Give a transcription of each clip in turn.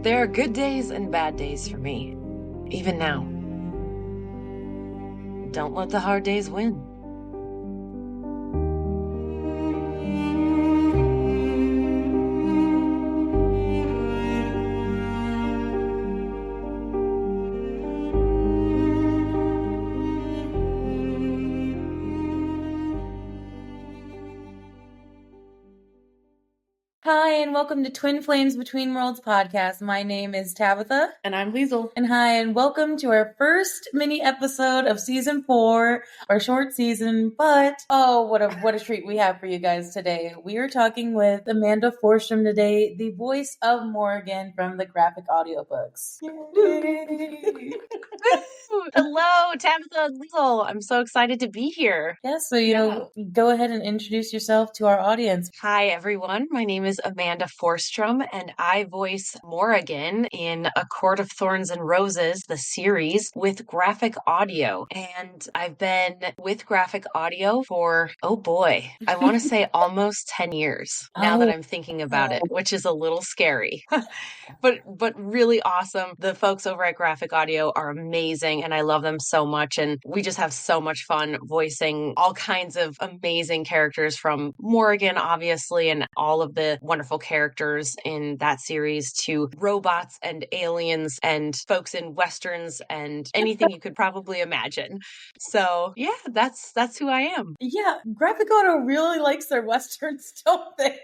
There are good days and bad days for me, even now. Don't let the hard days win. Hi, and welcome to Twin Flames Between Worlds podcast. My name is Tabitha. And I'm Liesl. And hi, and welcome to our first mini episode of season 4, our short season, but what a treat we have for you guys today. We are talking with Amanda Forstrom today, the voice of Morrigan from the graphic audiobooks. Hello, Tabitha and Liesl. I'm so excited to be here. Yes, so go ahead and introduce yourself to our audience. Hi, everyone. My name is Amanda Forstrom, and I voice Morrigan in A Court of Thorns and Roses, the series, with graphic audio. And I've been with graphic audio for, I want to say almost 10 years now that I'm thinking about it, which is a little scary, but really awesome. The folks over at Graphic Audio are amazing, and I love them so much. And we just have so much fun voicing all kinds of amazing characters, from Morrigan, obviously, and all of the wonderful characters in that series, to robots and aliens and folks in Westerns and anything you could probably imagine. So yeah, that's who I am. Yeah, Graphic Audio really likes their Westerns, don't they?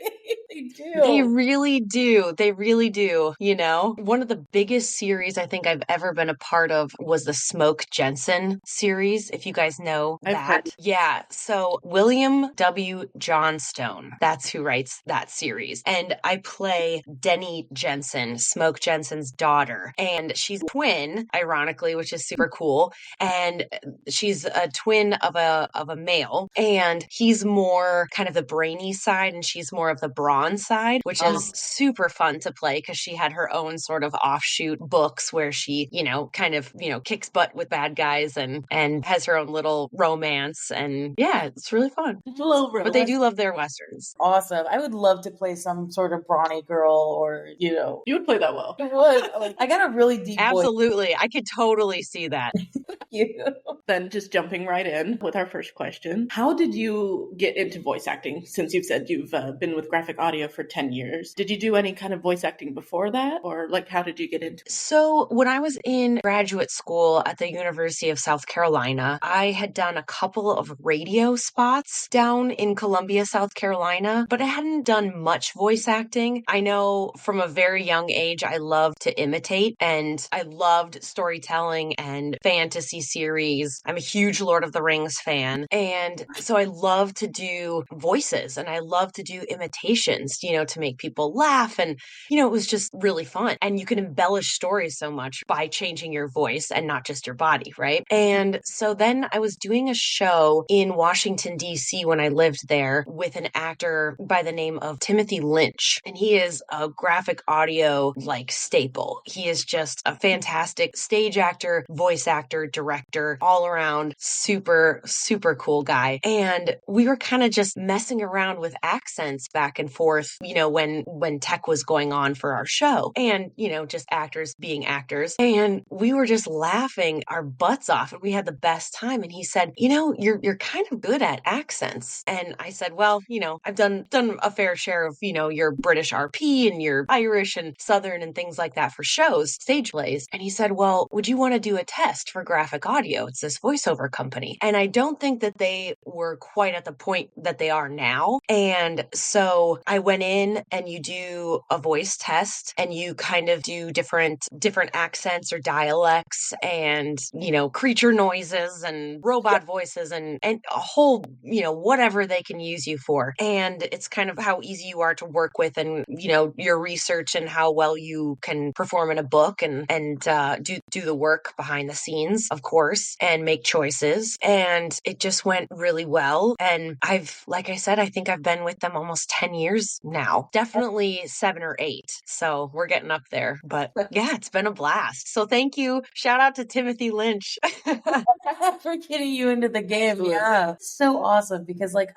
They do. They really do. They really do. You know, one of the biggest series I think I've ever been a part of was the Smoke Jensen series, if you guys know that. Yeah. So William W. Johnstone, that's who writes that series. And I play Denny Jensen, Smoke Jensen's daughter. And she's a twin, ironically, which is super cool. And she's a twin of a male. And he's more kind of the brainy side, and she's more of the brawn side, which is super fun to play because she had her own sort of offshoot books where she, kicks butt with bad guys and has her own little romance. And yeah, it's really fun. But they do love their Westerns. Awesome. I would love to play some sort of brawny girl, or, You would play that well. I would. I got a really deep Absolutely. I could totally see that. Then just jumping right in with our first question. How did you get into voice acting, since you've said you've been with graphic audio for 10 years? Did you do any kind of voice acting before that? Or how did you get into it? So when I was in graduate school at the University of South Carolina, I had done a couple of radio spots down in Columbia, South Carolina, but I hadn't done much voice acting. I know from a very young age, I loved to imitate, and I loved storytelling and fantasy series. I'm a huge Lord of the Rings fan. And so I love to do voices, and I love to do imitations, to make people laugh. And, it was just really fun. And you can embellish stories so much by changing your voice and not just your body, right? And so then I was doing a show in Washington, D.C. when I lived there with an actor by the name of Timothy Lynch. And he is a graphic audio staple. He is just a fantastic stage actor, voice actor, director, all around super, super cool guy. And we were kind of just messing around with accents back and forth, when tech was going on for our show, and, just actors being actors. And we were just laughing our butts off, and we had the best time. And he said, you're kind of good at accents. And I said, well, I've done a fair share of, your British RP and your Irish and Southern and things like that for shows, stage plays. And he said, well, would you want to do a test for graphic audio? It's this voiceover company. And I don't think that they were quite at the point that they are now. And so I went in, and you do a voice test, and you kind of do different accents or dialects, and, creature noises and robot voices and a whole, whatever they can use you for. And it's kind of how easy you are to work with, and, your research and how well you can perform in a book and do the work behind the scenes. lines, of course, and make choices. And it just went really well. And like I said, I think I've been with them almost 10 years now, definitely 7 or 8. So we're getting up there, but yeah, it's been a blast. So thank you. Shout out to Timothy Lynch. For getting you into the game. Absolutely. Yeah. So awesome because like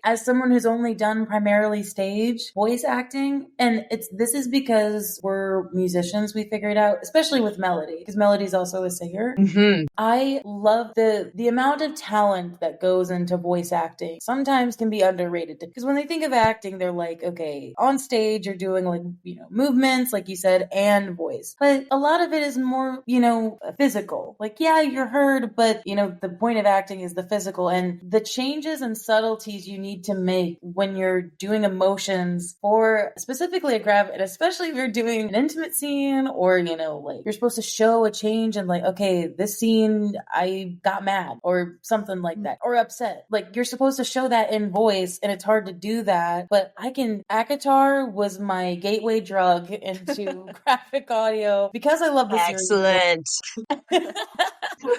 as someone who's only done primarily stage voice acting, and this is because we're musicians, we figured out, especially with Melody, because Melody's also a singer. Mm-hmm. I love the amount of talent that goes into voice acting sometimes can be underrated because when they think of acting, they're like, okay, on stage you're doing like, movements, like you said, and voice. But a lot of it is more, physical. Like, yeah, you're heard, but the point of acting is the physical and the changes and subtleties you need to make when you're doing emotions for specifically and especially if you're doing an intimate scene or, like you're supposed to show a change and like, okay, this scene, I got mad or something like that or upset. Like you're supposed to show that in voice and it's hard to do that. But ACOTAR was my gateway drug into graphic audio because I love the series. Excellent.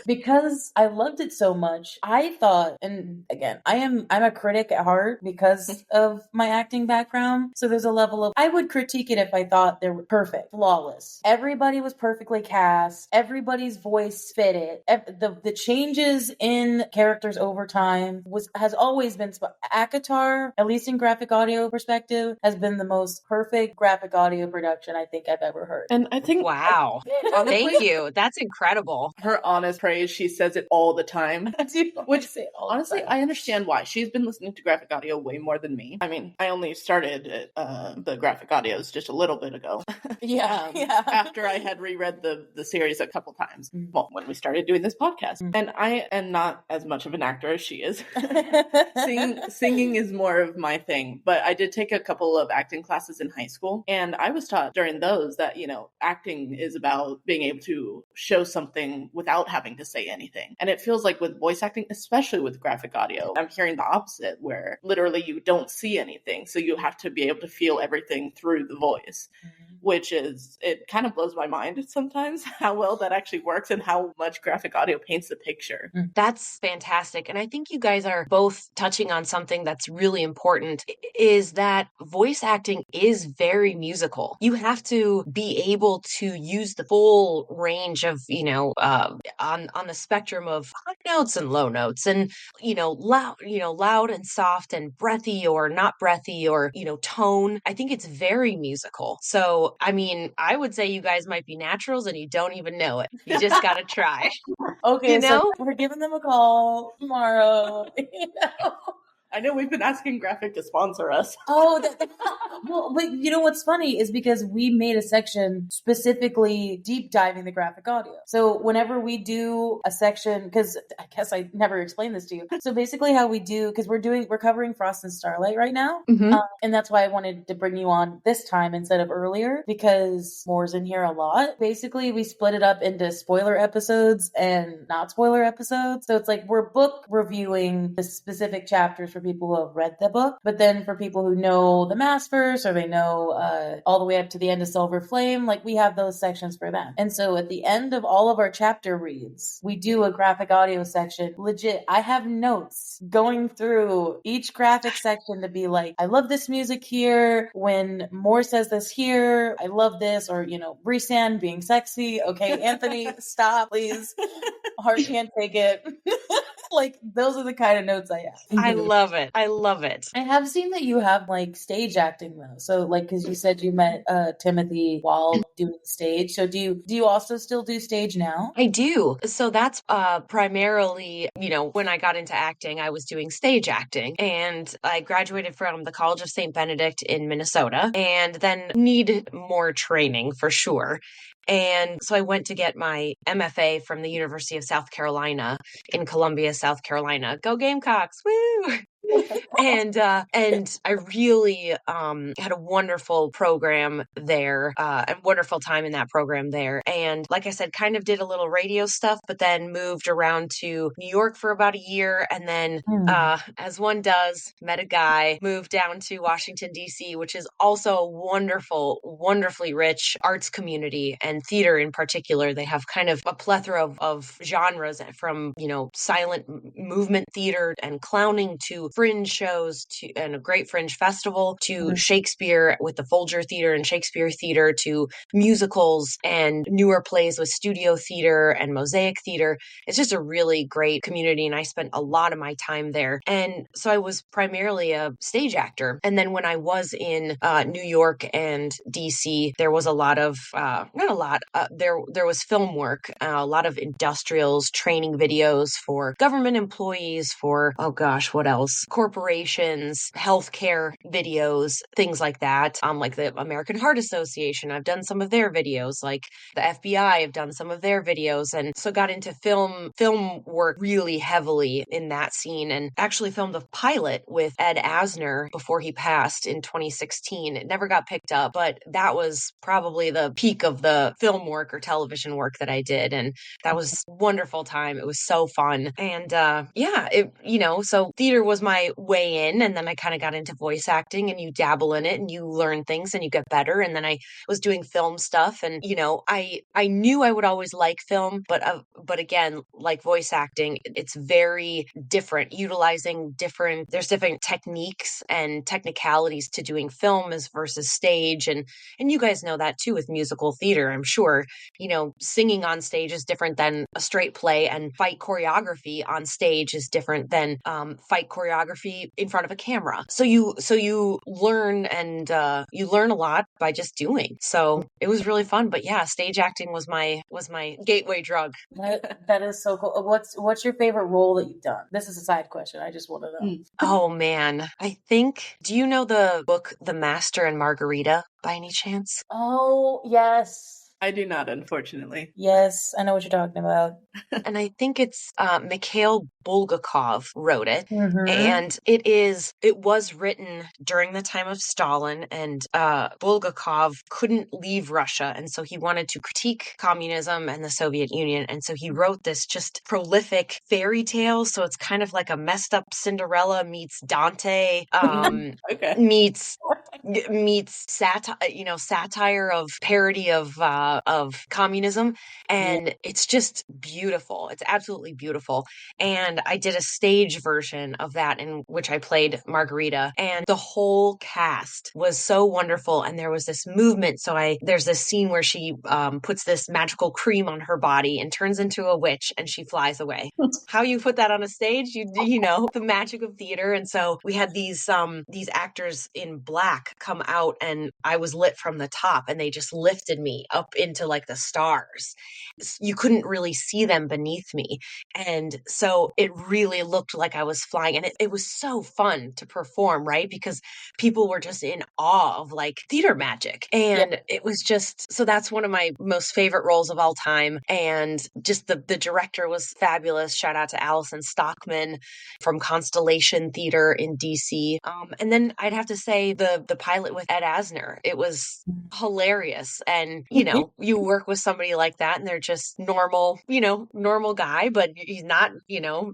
Because I loved it so much, I thought, and again, I'm a critic at heart because of my acting background. So there's a level of, I would critique it if I thought they were perfect, flawless. Everybody was perfectly cast. Everybody's voice fit it. The changes in characters over time has always been, ACOTAR, at least in graphic audio perspective, has been the most perfect graphic audio production I think I've ever heard. And I think, wow. Thank you. That's incredible. Her honest praise, she says it all the time. Which, honestly, time. I understand why. She's been listening to graphic audio way more than me. I mean, I only started the graphic audios just a little bit ago. Yeah. After I had reread the series a couple times. Well, when we started doing this podcast. And I am not as much of an actor as she is. Singing is more of my thing. But I did take a couple of acting classes in high school. And I was taught during those that, acting is about being able to show something without having to say anything. And it feels like with voice acting, especially with graphic audio, I'm hearing the opposite where literally you don't see anything. So you have to be able to feel everything through the voice, which is, it kind of blows my mind sometimes how well that actually works and how much graphic audio paints the picture. That's fantastic. And I think you guys are both touching on something that's really important, is that voice acting is very musical. You have to be able to use the full range of, on the spectrum of high notes and low notes and, loud and soft and breathy or not breathy or, tone. I think it's very musical. So, I mean, I would say you guys might be naturals and you don't even know it. You just got to try. Okay, so we're giving them a call tomorrow. I know we've been asking Graphic to sponsor us. Oh, well, but you know what's funny is because we made a section specifically deep diving the graphic audio. So whenever we do a section, because I guess I never explained this to you. So basically how we do, because we're covering Frost and Starlight right now. And that's why I wanted to bring you on this time instead of earlier, because Moore's in here a lot. Basically, we split it up into spoiler episodes and not spoiler episodes. So it's like we're book reviewing the specific chapters for people who have read the book, but then for people who know the mass verse or they know all the way up to the end of Silver Flame, like we have those sections for them. And so at the end of all of our chapter reads, we do a graphic audio section. Legit, I have notes going through each graphic section to be like, I love this music here. When Moore says this here, I love this. Or, Brisanne being sexy. Okay, Anthony, stop, please. Heart can't take it. Like, those are the kind of notes I have. I love it. I love it. I have seen that you have like stage acting though. So like, because you said you met Timothy while doing stage. So do you also still do stage now? I do. So that's primarily, when I got into acting, I was doing stage acting, and I graduated from the College of St. Benedict in Minnesota, and then needed more training for sure. And so I went to get my MFA from the University of South Carolina in Columbia, South Carolina. Go Gamecocks! Woo! And I really had a wonderful program there, and wonderful time in that program there. And like I said, kind of did a little radio stuff, but then moved around to New York for about a year. And then, as one does, met a guy, moved down to Washington, D.C., which is also a wonderful, wonderfully rich arts community and theater in particular. They have kind of a plethora of genres from, silent movement theater and clowning to fringe shows and a great fringe festival to Shakespeare with the Folger Theater and Shakespeare Theater to musicals and newer plays with studio theater and mosaic theater. It's just a really great community, and I spent a lot of my time there. And so I was primarily a stage actor. And then when I was in New York and DC, there was a lot of, not a lot, there was film work, a lot of industrials, training videos for government employees, for, oh gosh, what else? Corporations, healthcare videos, things like that. Like the American Heart Association, I've done some of their videos. Like the FBI, I've done some of their videos. And so got into film work really heavily in that scene, and actually filmed a pilot with Ed Asner before he passed in 2016. It never got picked up, but that was probably the peak of the film work or television work that I did. And that was a wonderful time. It was so fun. And so theater was my way in. And then I kind of got into voice acting, and you dabble in it and you learn things and you get better. And then I was doing film stuff, and I knew I would always like film, but again, like voice acting, it's very different, utilizing there's different techniques and technicalities to doing film as versus stage. And you guys know that too with musical theater, I'm sure. Singing on stage is different than a straight play, and fight choreography on stage is different than fight choreography in front of a camera. So you learn, and you learn a lot by just doing. So it was really fun. But yeah, stage acting was my gateway drug. That is so cool. What's your favorite role that you've done? This is a side question. I just want to know. Oh man, I think. Do you know the book The Master and Margarita by any chance? Oh yes. I do not, unfortunately. Yes, I know what you're talking about. And I think it's Mikhail Bulgakov wrote it. Mm-hmm. And it was written during the time of Stalin, and Bulgakov couldn't leave Russia. And so he wanted to critique communism and the Soviet Union. And so he wrote this just prolific fairy tale. So it's kind of like a messed up Cinderella meets Dante, meets satire of parody of communism. And it's just beautiful. It's absolutely beautiful. And I did a stage version of that in which I played Margarita, and the whole cast was so wonderful. And there was this movement. So there's this scene where she puts this magical cream on her body and turns into a witch, and she flies away. How you put that on a stage, the magic of theater. And so we had these actors in black come out, and I was lit from the top, and they just lifted me up into like the stars. You couldn't really see them beneath me. And so it really looked like I was flying, and it was so fun to perform, right? Because people were just in awe of like theater magic. And it was just, so that's one of my most favorite roles of all time. And just the director was fabulous. Shout out to Allison Stockman from Constellation Theater in DC. And then I'd have to say the pilot with Ed Asner, it was hilarious. And, you work with somebody like that, and they're just normal guy, but he's not,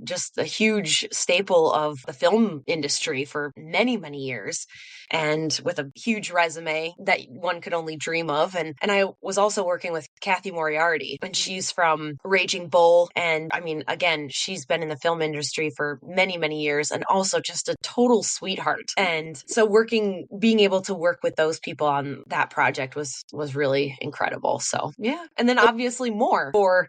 just a huge staple of the film industry for many, many years, and with a huge resume that one could only dream of. And I was also working with Kathy Moriarty, and she's from Raging Bull. And I mean, again, she's been in the film industry for many, many years, and also just a total sweetheart. And so being able to work with those people on that project was really incredible. So yeah. And then obviously more for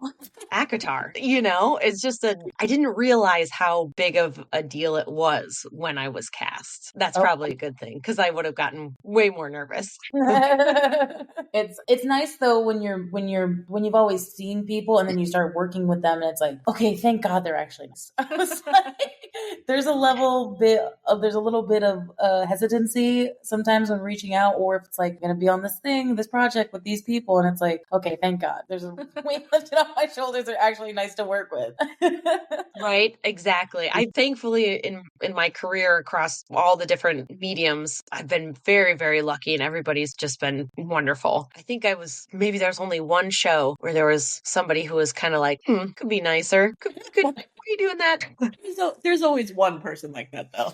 ACOTAR, it's just I didn't realize how big of a deal it was when I was cast. That's probably a good thing, because I would have gotten way more nervous. It's nice though when you've always seen people and then you start working with them, and it's like, okay, thank God they're actually nice. I was like, there's a little bit of hesitancy sometimes when reaching out, or if it's like going to be on this project with these people, and it's like, okay, thank God, there's a weight lifted off my shoulders. They're actually nice to work with. Right, exactly. I thankfully in my career across all the different mediums, I've been very, very lucky, and everybody's just been wonderful. I think maybe there's only one show where there was somebody who was kind of like, could be nicer. Why are you doing that? There's always one person like that, though.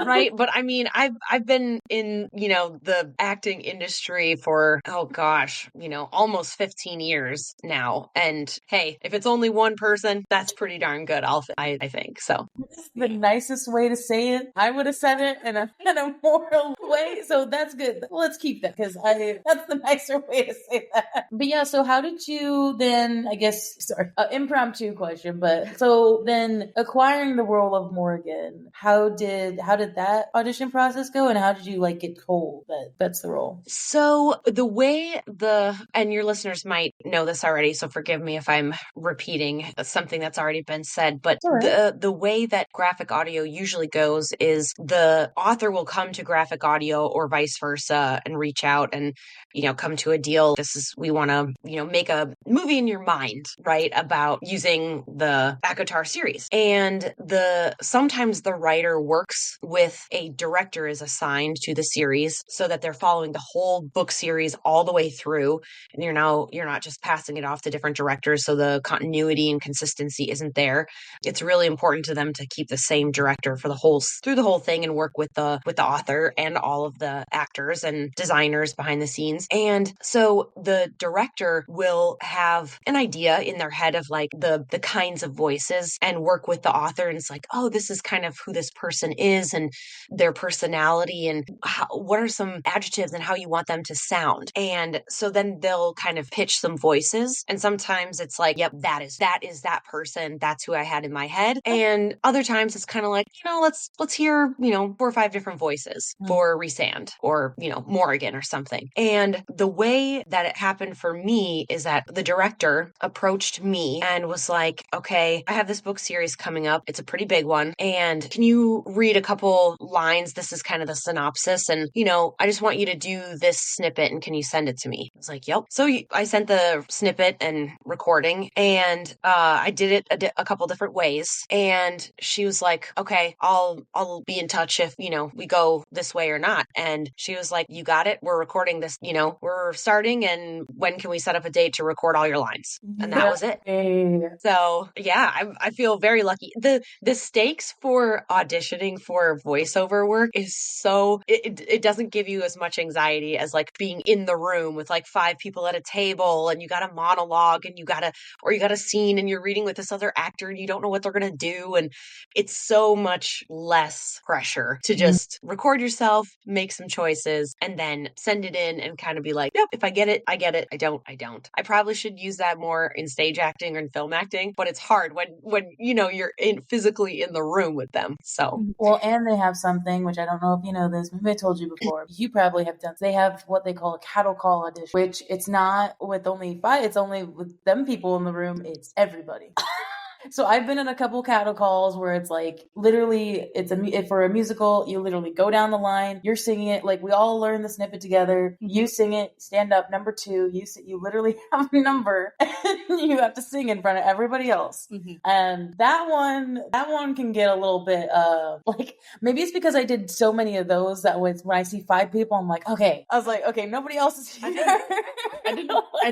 Right. But I mean, I've been in, the acting industry for, oh gosh, almost 15 years now. And hey, if it's only one person, that's pretty darn good. I think so. That's the nicest way to say it. I would have said it in a moral way. So that's good. Let's keep that, because that's the nicer way to say that. But yeah, so how did you then, I guess, sorry, impromptu question, but so then acquiring the role of Morrigan, how did that audition process go, and how did you get told that that's the role? So the way and your listeners might know this already, so forgive me if I'm repeating something that's already been said, but the way that graphic audio usually goes is the author will come to graphic audio or vice versa and reach out and, come to a deal. We want to, make a movie in your mind, right, about using the ACOTAR series. And sometimes the writer works with a director is assigned to the series so that they're following the whole book series all the way through. And you're not just passing it off to different directors. So the continuity and consistency isn't there. It's really important to them to keep the same director through the whole thing and work with the author and all of the actors and designers behind the scenes. And so the director will have an idea in their head of the kinds of voices and work with the author. And it's like, oh, this is kind of who this person is and their personality and what are some adjectives and how you want them to sound. And so then they'll kind of pitch some voices. And sometimes it's like, yep, that is that person. That's who I had in my head. And other times it's kind of like, let's hear, 4 or 5 different voices for Rhysand or, Morrigan or something. And the way that it happened for me is that the director approached me and was like, okay, I have this book series coming up. It's a pretty big one. And can you read a couple lines? This is kind of the synopsis. And, I just want you to do this snippet and can you send it to me? I was like, yep. So I sent the snippet and recording and I did it a couple different ways. And she was like, okay, I'll be in touch if, we go this way or not. And she was like, you got it. We're recording this, we're starting. And when can we set up a date to record all your lines? And that was it. So yeah, I feel very lucky. The stakes for auditioning for voiceover work is so, it doesn't give you as much anxiety as being in the room with 5 people at a table and you got a monologue and you got a scene and you're reading with this other actor and you don't know what they're going to do. And it's so much less pressure to just record yourself, make some choices, and then send it in and kind of be like, yep, if I get it, I get it. I don't. I probably should use that more in stage acting or in film acting, but it's hard when you're physically in the room with them. So well, and they have something which I don't know if you know this. Maybe I told you before. You probably have done. They have what they call a cattle call audition, which it's not with only 5. It's only with them people in the room. It's everybody. So I've been in a couple cattle calls where it's literally for a musical, you literally go down the line, you're singing it, we all learn the snippet together, you sing it, stand up, number 2, you literally have a number and you have to sing in front of everybody else. Mm-hmm. And that one can get a little bit maybe it's because I did so many of those that when I see 5 people, I'm like, okay. I was like, okay, nobody else is here.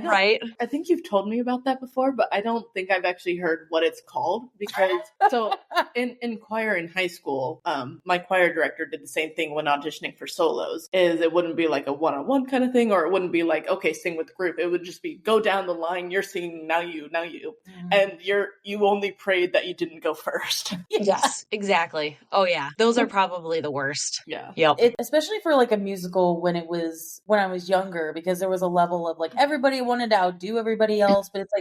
Right. I think you've told me about that before, but I don't think I've actually heard what it's called, because so in choir in high school, my choir director did the same thing when auditioning for solos. Is it wouldn't be like a one-on-one kind of thing, or it wouldn't be like, okay, sing with the group. It would just be go down the line, you're singing, now you, and you only prayed that you didn't go first. Yes, exactly. Oh yeah, those are probably the worst. Yeah. Yep. Especially for a musical when I was younger, because there was a level of everybody wanted to outdo everybody else, but it's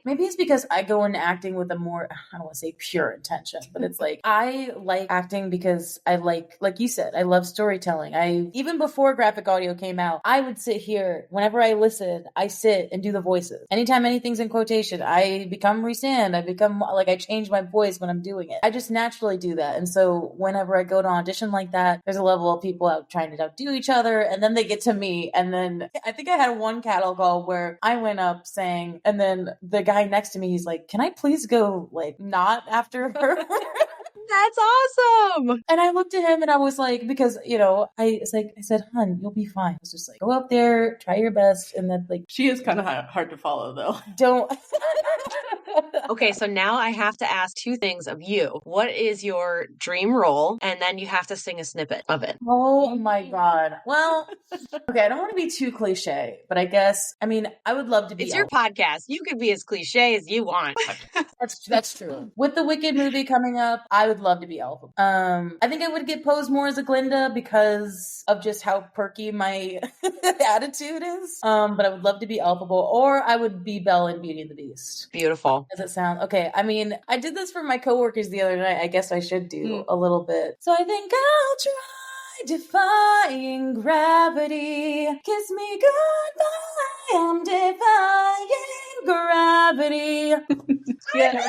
maybe it's because I go into acting with with a more, I don't want to say pure intention, but it's like, I like acting because I like you said, I love storytelling. Even before graphic audio came out, I would sit here, whenever I listen, I sit and do the voices. Anytime anything's in quotation, I become resand. I become like, I change my voice when I'm doing it. I just naturally do that. And so whenever I go to audition like that, there's a level of people out trying to outdo each other, and then they get to me. And then I think I had one cattle call where I went up saying, and then the guy next to me, he's like, can I please go like not after her? That's awesome. And I looked at him and I was like, because, I said, hun, you'll be fine. It's just like, go up there, try your best. And then like, she is kind of hard to follow though. Don't. Okay, so now I have to ask two things of you. What is your dream role? And then you have to sing a snippet of it. Oh my God. Well, okay, I don't want to be too cliche, but I guess, I would love to be. It's your podcast. You could be as cliche as you want. That's true. With the Wicked movie coming up, I would love to be Elphaba. I think I would get posed more as a Glinda because of just how perky my attitude is. But I would love to be Elphaba, or I would be Belle in Beauty and the Beast. Beautiful. Does it sound okay? I did this for my coworkers the other night. I guess I should do a little bit. So I think I'll try defying gravity. Kiss me goodbye. I'm defying gravity. Yeah.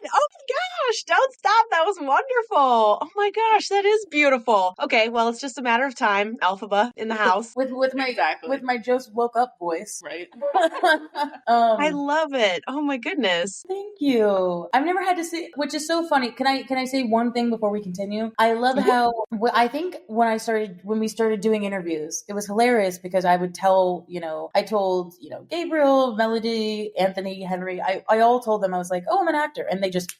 Oh my gosh, don't stop. That was wonderful. Oh my gosh, that is beautiful. Okay, well, it's just a matter of time. Elphaba in the house. with my Joseph Woke Up voice. Right. I love it. Oh my goodness. Thank you. I've never had to say, which is so funny. Can I say one thing before we continue? I love how, I think when we started doing interviews, it was hilarious because I would tell, I told, Gabriel, Melody, Anthony, Henry, I all told them, I was like, oh, I'm an actor.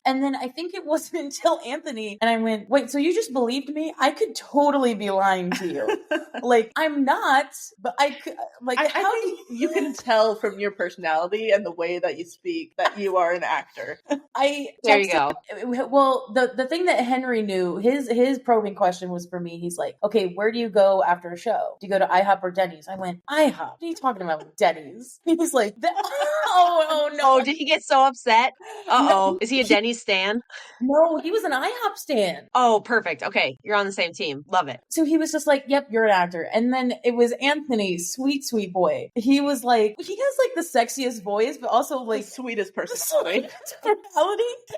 And then I think it wasn't until Anthony and I went, wait, so you just believed me? I could totally be lying to you. Like, I'm not, but I could, like, I think you can tell from your personality and the way that you speak that you are an actor. There you go. Well, the thing that Henry knew, his probing question was for me. He's like, okay, where do you go after a show? Do you go to IHOP or Denny's? I went, IHOP. What are you talking about, Denny's? He's like, oh no. Oh, did he get so upset? Uh-oh. Is he a Denny's stan? No, he was an IHOP stan. Oh, perfect. Okay, you're on the same team. Love it. So he was just like, yep, you're an actor. And then it was Anthony, sweet boy. He was like, he has like the sexiest voice, but also like the sweetest personality.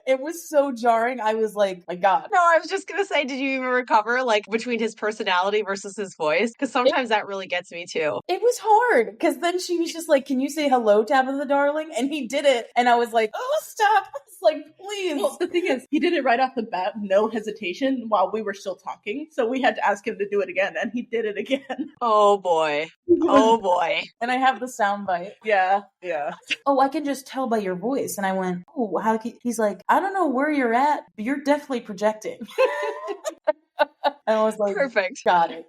It was so jarring. I was like, my God. No, I was just going to say, did you even recover like between his personality versus his voice? Because sometimes that really gets me too. It was hard because then she was just like, can you say hello, Tabitha darling? And he did it. And I was like, oh, stop. It's like, please. Well, the thing is, he did it right off the bat, no hesitation, while we were still talking. So we had to ask him to do it again, and he did it again. Oh boy. Oh boy. And I have the sound bite. Yeah. Oh, I can just tell by your voice. And I went, oh, he's like, I don't know where you're at, but you're definitely projecting. And I was like, perfect. Got it.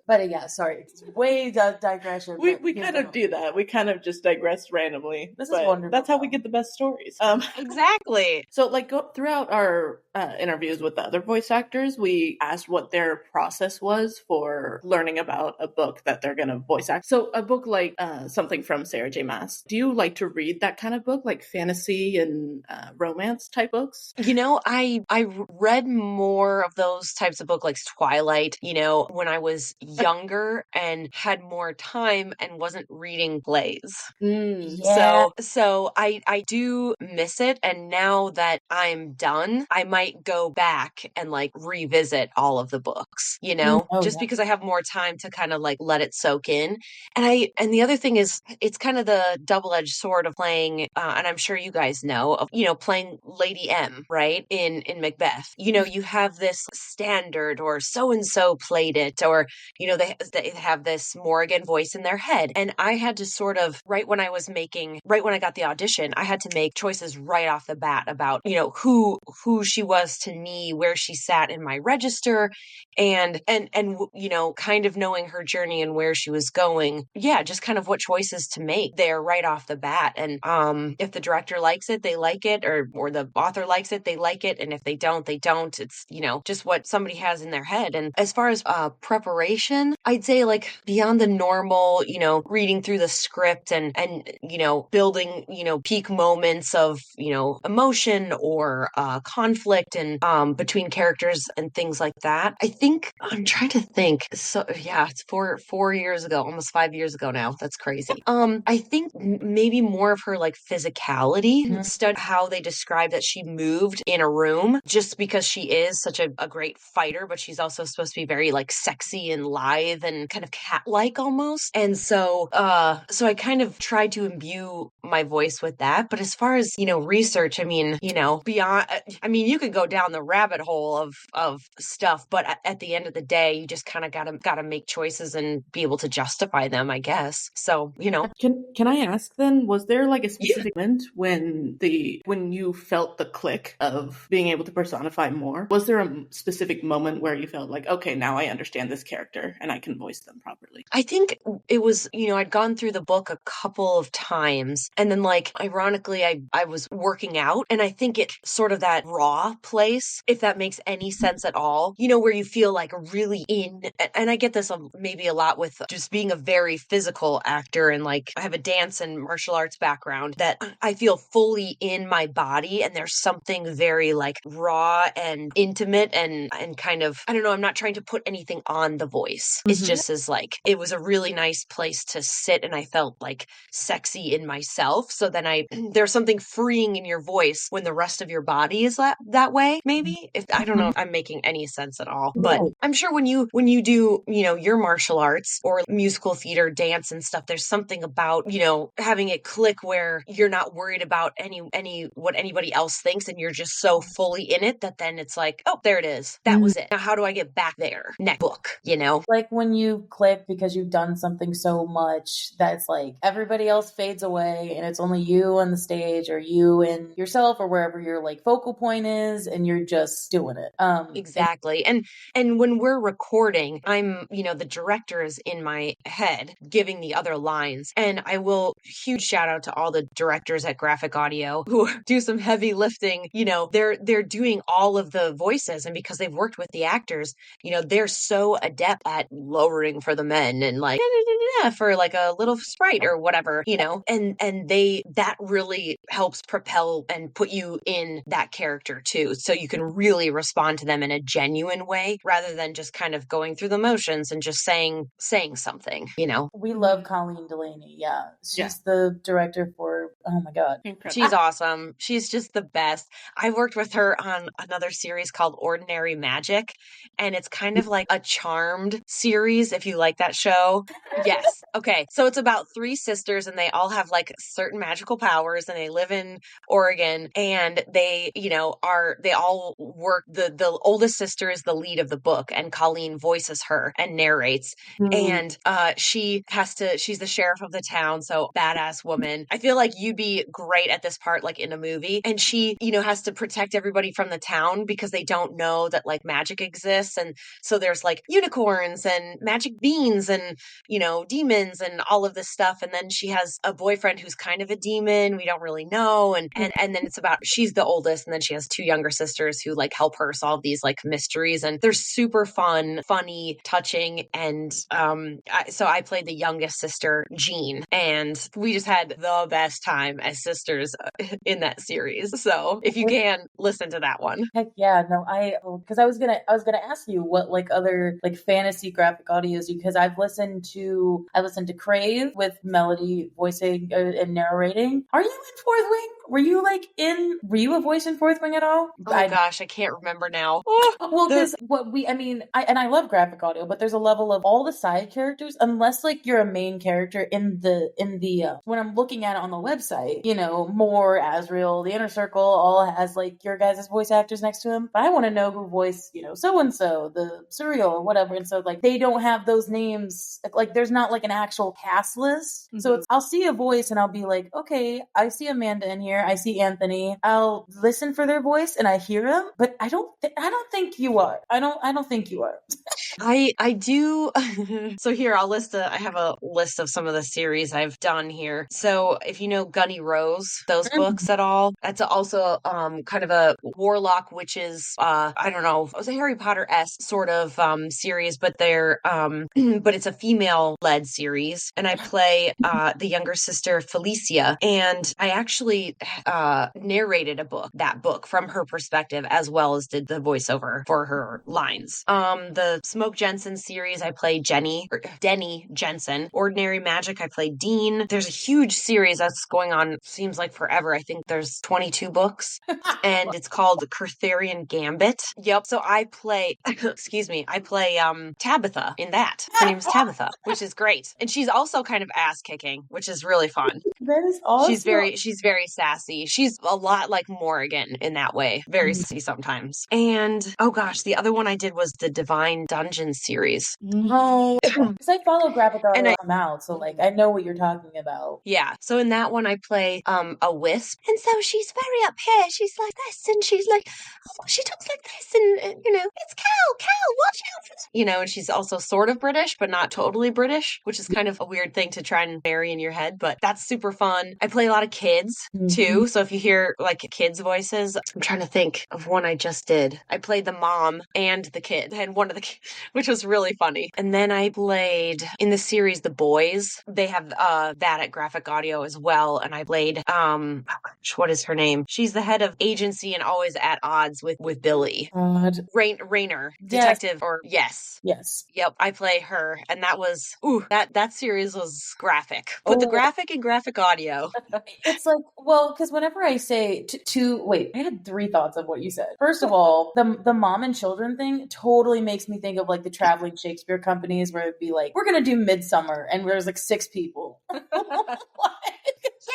But yeah, sorry. It's way digression. We kind of do that. We kind of just digress randomly. This is wonderful. That's how we get the best stories. Exactly. So throughout our interviews with the other voice actors, we asked what their process was for learning about a book that they're going to voice act. So a book like something from Sarah J. Maas. Do you like to read that kind of book, like fantasy and romance type books? I read more of those types of books like Twilight, when I was younger and had more time and wasn't reading plays. Yeah. So I do miss it. And now that I'm done, I might go back and like revisit all of the books, because I have more time to kind of like let it soak in. And the other thing is, it's kind of the double-edged sword of playing, and I'm sure you guys know, of, playing Lady M, right? In Macbeth. You have this standard or so-and-so played it, or, they have this Morrigan voice in their head. And I had to sort of, right when I got the audition, I had to make choices right off the bat about, who she was to me, where she sat in my register, and kind of knowing her journey and where she was going. Yeah, just kind of what choices to make there right off the bat. And if the director likes it, they like it, or the author likes it, they like it. And if they don't, they don't. It's, just what somebody has in their their head. And as far as preparation, I'd say like beyond the normal, reading through the script and building, peak moments of, emotion or conflict and between characters and things like that. I think I'm trying to think. So yeah, it's 4 years ago, almost 5 years ago now. That's crazy. I think maybe more of her like physicality, study how they describe that she moved in a room just because she is such a great fighter, but she's also supposed to be very like sexy and lithe and kind of cat-like almost. And so I kind of tried to imbue my voice with that. But as far as, research, I mean, beyond, I mean, you could go down the rabbit hole of stuff, but at the end of the day, you just kind of gotta make choices and be able to justify them, I guess. So, Can I ask then, was there like a specific moment when you felt the click of being able to personify more? Was there a specific moment where you felt like, okay, now I understand this character and I can voice them properly? I think it was, I'd gone through the book a couple of times, and then like ironically I was working out, and I think it sort of that raw place, if that makes any sense at all, where you feel like really in, and I get this maybe a lot with just being a very physical actor, and like I have a dance and martial arts background, that I feel fully in my body, and there's something very like raw and intimate and kind of, I don't know, I'm not trying to put anything on the voice. It's just as like, it was a really nice place to sit, and I felt like sexy in myself. So then there's something freeing in your voice when the rest of your body is that way, maybe. If I don't know if I'm making any sense at all, but I'm sure when you do, your martial arts or musical theater, dance and stuff, there's something about, having it click where you're not worried about any what anybody else thinks, and you're just so fully in it that then it's like, oh, there it is. That was it. Now how do I get back there? Next book, Like when you click because you've done something so much that's like everybody else fades away and it's only you on the stage or you and yourself or wherever your like focal point is, and you're just doing it. Exactly. And when we're recording, I'm, the director is in my head giving the other lines. And I will huge shout out to all the directors at Graphic Audio who do some heavy lifting. They're doing all of the voices, and because they've worked with the actors, they're so adept at lowering for the men and like for like a little sprite or whatever, and that really helps propel and put you in that character too. So you can really respond to them in a genuine way rather than just kind of going through the motions and just saying something, We love Colleen Delaney. Yeah. She's the director for, oh my God. Incredible. She's awesome. She's just the best. I worked with her on another series called Ordinary Magic, and it's kind of like a Charmed series, if you like that show. Yes. Okay. So it's about three sisters, and they all have like certain magical powers, and they live in Oregon, and they, they all work. The oldest sister is the lead of the book, and Colleen voices her and narrates. And she's the sheriff of the town. So badass woman. I feel like you'd be great at this part, like in a movie. And she, has to protect everybody from the town because they don't know that like magic exists. And so there's like unicorns and magic beans and, demons and all of this stuff. And then she has a boyfriend who's kind of a demon. We don't really know. And then it's about, she's the oldest. And then she has two younger sisters who like help her solve these like mysteries. And they're super fun, funny, touching. And so I played the youngest sister, Jean, and we just had the best time as sisters in that series. So if you can, listen to that one. Heck yeah. No, because I was gonna ask you what like other like fantasy graphic audios, because I listened to Crave with Melody voicing and narrating. Are you in Fourth Wing? Were you a voice in Fourth Wing at all? Oh gosh, I can't remember now. Well, because I love graphic audio, but there's a level of all the side characters, unless like you're a main character in the when I'm looking at it on the website, Moore, Asriel, the Inner Circle all has like your guys' voice actors next to him. But I want to know who voiced, so and so, the Surreal or whatever. And so like they don't have those names. Like there's not like an actual cast list. Mm-hmm. So I'll see a voice and I'll be like, okay, I see Amanda in here. I see Anthony. I'll listen for their voice and I hear them, but I don't think you are. I don't think you are. I do. So here I have a list of some of the series I've done here. So if you know Gunny Rose, those books at all? That's also kind of a warlock witches, I don't know, it was a Harry Potter-esque sort of series, but they're but it's a female-led series. And I play the younger sister Felicia, and I actually narrated that book from her perspective, as well as did the voiceover for her lines. The Smoke Jensen series, I play Denny Jensen. Ordinary Magic, I play Dean. There's a huge series that's going on, seems like forever. I think there's 22 books, and it's called Curtherian Gambit. Yep. So I play, excuse me, I play Tabitha in that. Her name's Tabitha, which is great. And she's also kind of ass kicking, which is really fun. That is awesome. She's very sassy. She's a lot like Morrigan in that way. Very sassy sometimes. And oh gosh, the other one I did was the Divine Dungeon series. Oh, because I follow graphic art out, so like I know what you're talking about. Yeah. So in that one I play a wisp. And so she's very up here. She's like this, and she's like, oh, she talks like this, and you know, it's Cal, watch out for this. You know, and she's also sort of British, but not totally British, which is kind of a weird thing to try and marry in your head, but that's super fun. I play a lot of kids too. So if you hear like kids' voices, I'm trying to think of one I just did. I played the mom and the kid, and one of the which was really funny. And then I played in the series The Boys. They have that at Graphic Audio as well. And I played what is her name? She's the head of agency and always at odds with Billy. Rainer, detective, or yes. Yep, I play her, and that was that series was graphic. Put the graphic in Graphic Audio. It's like, well, because whenever I say wait, I had three thoughts of what you said. First of all, the mom and children thing totally makes me think of like the traveling Shakespeare companies where it'd be like, we're gonna do Midsummer, and there's like 6 people.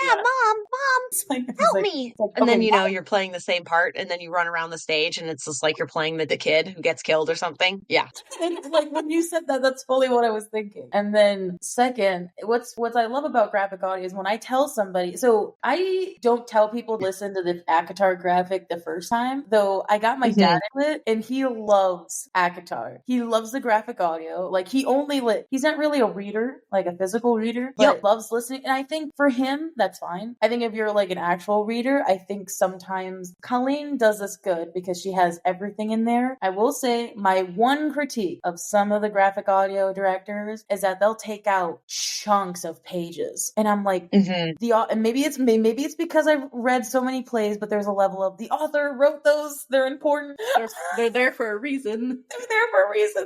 Yeah, mom, help me. Like, and then, you know, you're playing the same part, and then you run around the stage, and it's just like you're playing the kid who gets killed or something. Yeah. And like when you said that, that's fully what I was thinking. And then second, what I love about Graphic Audio is when I tell somebody, so I don't tell people to listen to the ACOTAR graphic the first time, though I got my dad in it, and he loves ACOTAR. He loves the Graphic Audio. Like he's not really a reader, like a physical reader, but loves listening. And I think for him, that's fine. I think if you're like an actual reader, I think sometimes Colleen does this good because she has everything in there. I will say my one critique of some of the Graphic Audio directors is that they'll take out chunks of pages, and I'm like, and maybe it's because I've read so many plays, but there's a level of the author wrote those. They're important. They're there for a reason.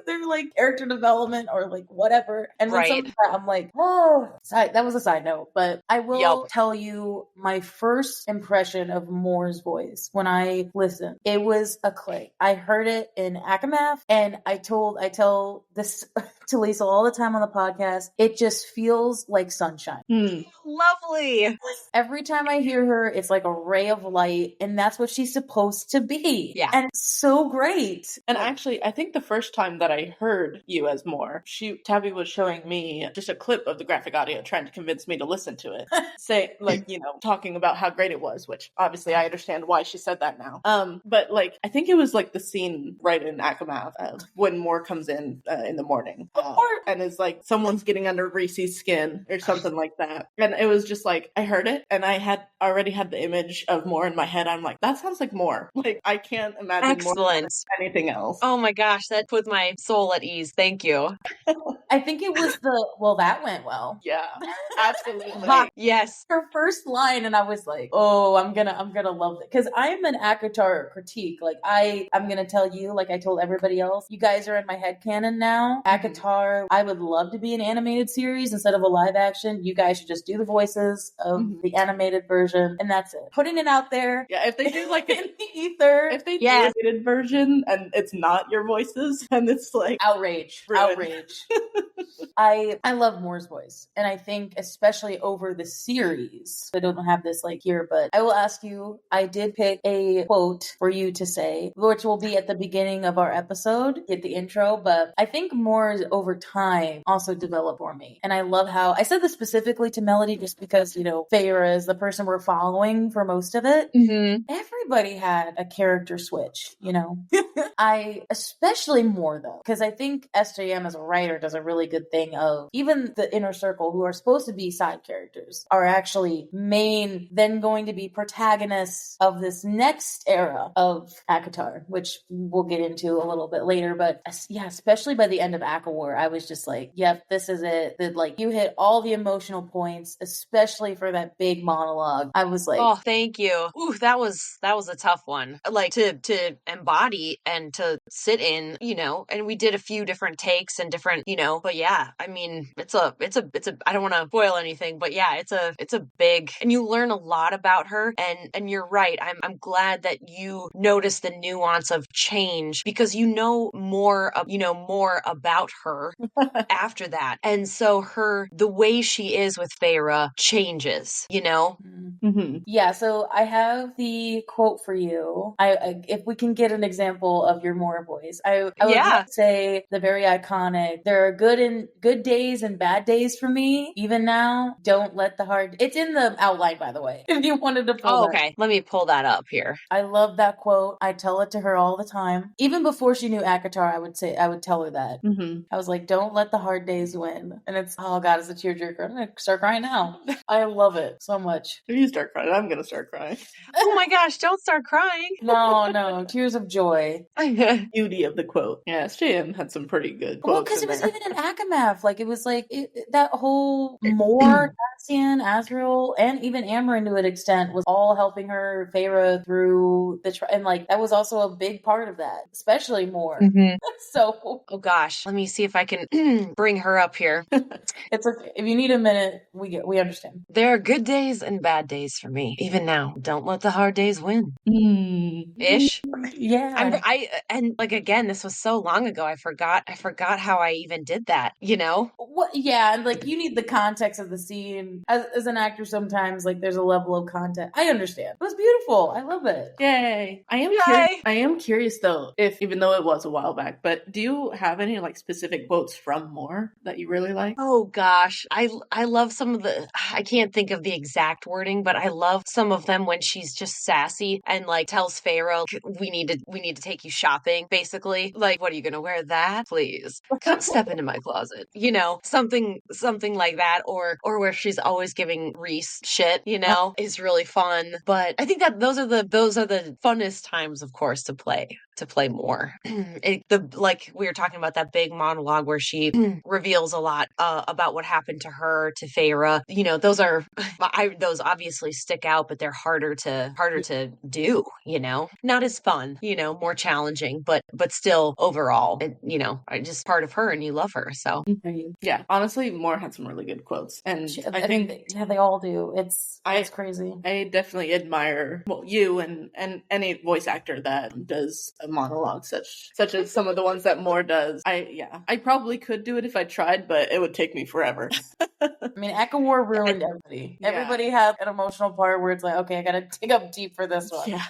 They're like character development or like whatever. And when some of that, I'm like, that was a side note, but I will tell you my first impression of Moore's voice when I listened. It was a click. I heard it in Akamath, and I tell this to Liesl all the time on the podcast. It just feels like sunshine. Lovely. Every time I hear her, it's like a ray of light, and that's what she's supposed to be. Yeah. And it's so great. And actually, I think the first time that I heard you as Moore, Tabi was showing me just a clip of the Graphic Audio, trying to convince me to listen to it. Say, like, you know, talking about how great it was, which obviously I understand why she said that now. But like, I think it was like the scene right in Akamath when Moore comes in the morning and is like, someone's getting under Reese's skin or something like that. And it was just like, I heard it and I had already had the image of Moore in my head. I'm like, that sounds like Moore. Like, I can't imagine Moore anything else. Oh my gosh, that put my soul at ease. Thank you. I think it was that went well. Yeah, absolutely. Yes. Her first line, and I was like, oh, I'm gonna love it. Because I'm an ACOTAR critique. Like I'm gonna tell you, like I told everybody else, you guys are in my headcanon now. ACOTAR, I would love to be an animated series instead of a live action. You guys should just do the voices of the animated version, and that's it. Putting it out there. Yeah, if they do like in the ether. If they do an animated version and it's not your voices, and it's like outrage. I love Moore's voice, and I think especially over the series, I don't have this like here, but I will ask you, I did pick a quote for you to say, which will be at the beginning of our episode, get the intro, but I think Moore's over time also developed for me. And I love how, I said this specifically to Melody just because, you know, Feyre is the person we're following for most of it. Everybody had a character switch, you know? I, especially Moore though, because I think SJM as a writer does a really good thing thing of even the inner circle, who are supposed to be side characters, are actually then going to be protagonists of this next era of ACOTAR, which we'll get into a little bit later. But yeah, especially by the end of ACOWAR, I was just like, yep, this is it. That, like, you hit all the emotional points, especially for that big monologue. I was like, oh, thank you. Ooh, that was a tough one. Like to embody and to sit in, and we did a few different takes and different, but yeah, I mean, it's a I don't want to spoil anything, but yeah, it's a big, and you learn a lot about her, and you're right. I'm glad that you notice the nuance of change, because more about her after that. And so the way she is with Feyre changes, Mm-hmm. Yeah, so I have the quote for you. If we can get an example of your Moore voice, I would like to say the very iconic, there are good days and bad days for me. Even now, don't let the hard... It's in the outline, by the way, if you wanted to pull that. Okay. Let me pull that up here. I love that quote. I tell it to her all the time. Even before she knew ACOTAR, I would tell her that. Mm-hmm. I was like, don't let the hard days win. And it's, oh God, it's a tearjerker. I'm going to start crying now. I love it so much. If you start crying, I'm going to start crying. Oh my gosh, don't start crying. No, tears of joy. Beauty of the quote. Yeah, SJM had some pretty good quotes. Well, because it was there. even in Akamath. Like, it was like that whole Moore, Cassian, Azrael, and even Amarin to an extent was all helping her, Feyre, through and like that was also a big part of that, especially Moore. Mm-hmm. So, oh gosh, let me see if I can bring her up here. It's okay. If you need a minute, we understand. There are good days and bad days for me. Even now, don't let the hard days win. Ish. Yeah. And like, again, this was so long ago. I forgot how I even did that, What? Yeah, and like you need the context of the scene. As an actor, sometimes like there's a level of context. I understand. It was beautiful. I love it. Yay. I am curious though, even though it was a while back, but do you have any like specific quotes from Moore that you really like? Oh gosh, I love some of I can't think of the exact wording, but I love some of them when she's just sassy and like tells Feyre, we need to take you shopping, basically. Like, what are you gonna wear that? Please come step into my closet. Something like that, or where she's always giving Reese shit, is really fun. But I think that those are the funnest times, of course, to play more. Like we were talking about that big monologue where she reveals a lot about what happened to her, to Feyre. Those obviously stick out, but they're harder to do. Not as fun. More challenging, but still overall, just part of her, and you love her. So yeah, honestly, Moore had some really good quotes, and I think they all do. It's crazy. I definitely admire you and any voice actor that does a monologue such as some of the ones that Moore does. I probably could do it if I tried, but it would take me forever. I mean, ACOWAR ruined everybody. Yeah. Everybody had an emotional part where it's like, okay, I gotta dig up deep for this one. Yeah,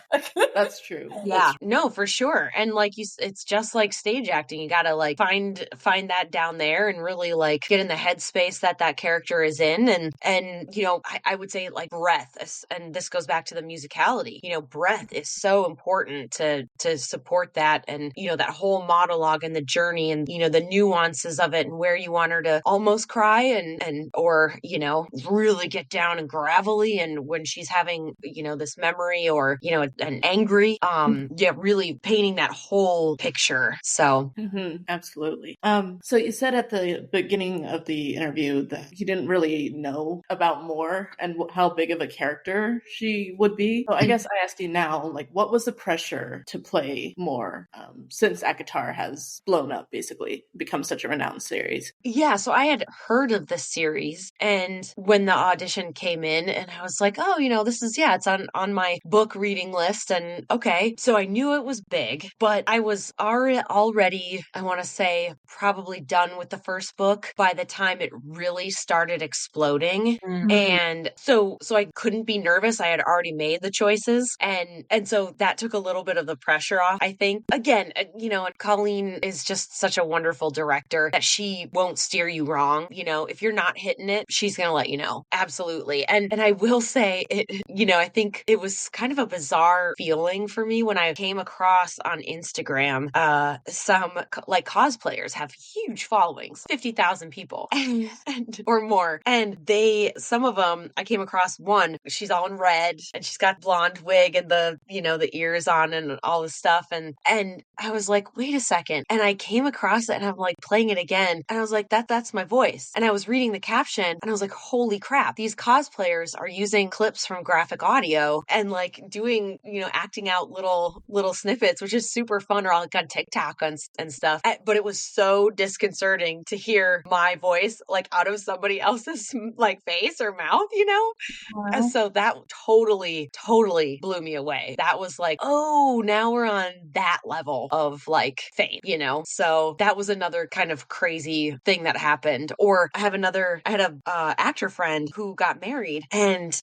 that's true. Yeah, no, for sure. And like it's just like stage acting. You gotta like find that down there and really like get in the headspace that character is in. And I would say like breath, and this goes back to the musicality. Breath is so important to support that, and that whole monologue and the journey, and the nuances of it, and where you want her to almost cry or really get down and gravelly, and when she's having this memory or an angry really painting that whole picture. So absolutely. So you said at the beginning of the interview that you didn't really know about Moore and how big of a character she would be. So I guess I asked you now, like, what was the pressure to play Moore since ACOTAR has blown up, basically become such a renowned series? Yeah, so I had heard of the series, and when the audition came in, and I was like, oh, this is, it's on my book reading list, and okay. So I knew it was big, but I was already, I want to say, probably done with the first book by the time it really started exploding. Mm-hmm. And so I couldn't be nervous. I had already made the choices, and so that took a little bit of the pressure off, I think. Again, and Colleen is just such a wonderful director that she won't steer you wrong. If you're not hitting Bennet, she's going to let you know. Absolutely. And I will say it, I think it was kind of a bizarre feeling for me when I came across on Instagram, some like cosplayers have huge followings, 50,000 people or more. And some of them, I came across one, she's all in red and she's got blonde wig and the ears on and all this stuff. And I was like, wait a second. And I came across it and I'm like playing it again. And I was like, that's my voice. And I was reading the caption and I was like, holy crap, these cosplayers are using clips from graphic audio and like doing, acting out little snippets, which is super fun, or like on TikTok and stuff. But it was so disconcerting to hear my voice like out of somebody else's like face or mouth, Wow. And so that totally blew me away. That was like, oh, now we're on that level of like fame, So that was another kind of crazy thing that happened. Or I had a actor friend who got married, and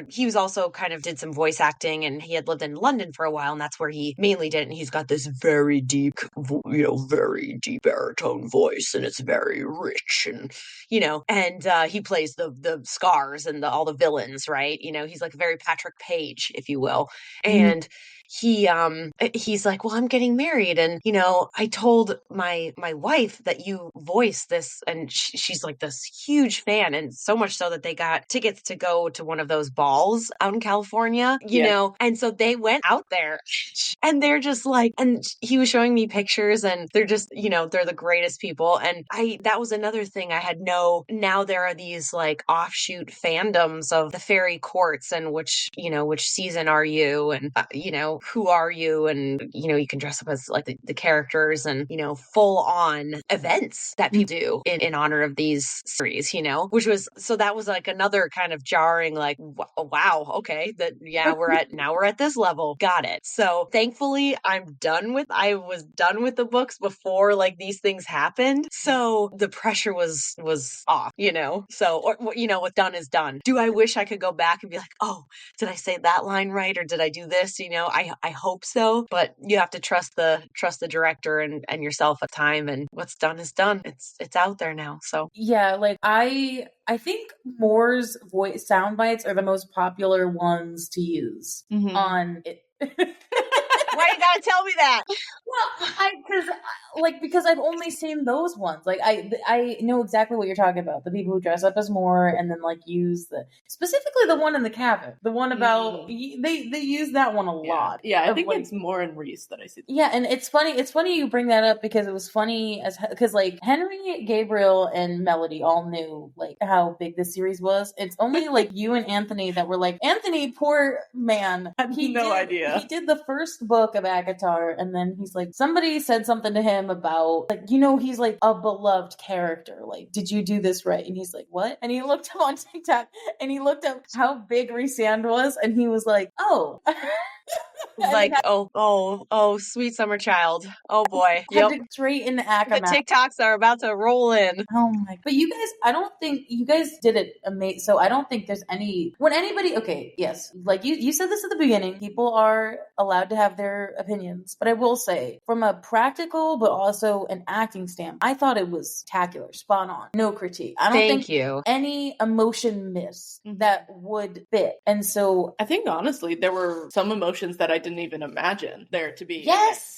he was also kind of did some voice acting, and he had lived in London for a while, and that's where he mainly did it. And he's got this very deep, very deep baritone voice, and it's very rich, and he plays the scars and all the villains, right? He's like very Patrick Page, if you will. And he's like, well, I'm getting married, and I told my wife that you voiced this, and she's like this huge fan, and so much so that they got tickets to go to one of those balls out in California, and so they went out there, and they're just like, and he was showing me pictures, and they're just, they're the greatest people. And that was another thing I had now there are these like offshoot fandoms of the fairy courts, and which season are you, and who are you, and you can dress up as like the characters, and full on events that people do in honor of these series, which was, so that was like another kind of jarring, like, wow, okay, we're at this level, got it. So thankfully I was done with the books before like these things happened, so the pressure was off, so, or what's done is done. Do I wish I could go back and be like, oh, did I say that line right, or did I do this? I hope so, but you have to trust the director and yourself at time, and what's done is done. It's out there now. So yeah, like I think Moore's voice sound bites are the most popular ones to use on it. Why you gotta tell me that? Well, because I've only seen those ones. Like I know exactly what you're talking about. The people who dress up as Moore and then like use specifically the one in the cabin, the one about they use that one a lot. Yeah, I think it's Moore and Reese that I see. Yeah, and it's funny you bring that up, because it was funny because like Henry, Gabriel, and Melody all knew like how big this series was. It's only like you and Anthony that were like, Anthony, poor man, he had no idea. He did the first book of Agatar, and then he's like, somebody said something to him about like, he's like a beloved character, like, did you do this right? And he's like, what? And he looked up on TikTok and he looked up how big Rhysand was, and he was like, oh. Like, oh, sweet summer child. Oh boy. Had to straight into Ackerman. The TikToks are about to roll in. Oh my! But you guys, I don't think you guys did it amazing. So I don't think there's okay, yes, like you said this at the beginning. People are allowed to have their opinions, but I will say, from a practical but also an acting stamp, I thought it was spectacular, spot on, no critique. I don't think any emotion miss that would fit. And so I think honestly, there were some emotions that I didn't even imagine there to be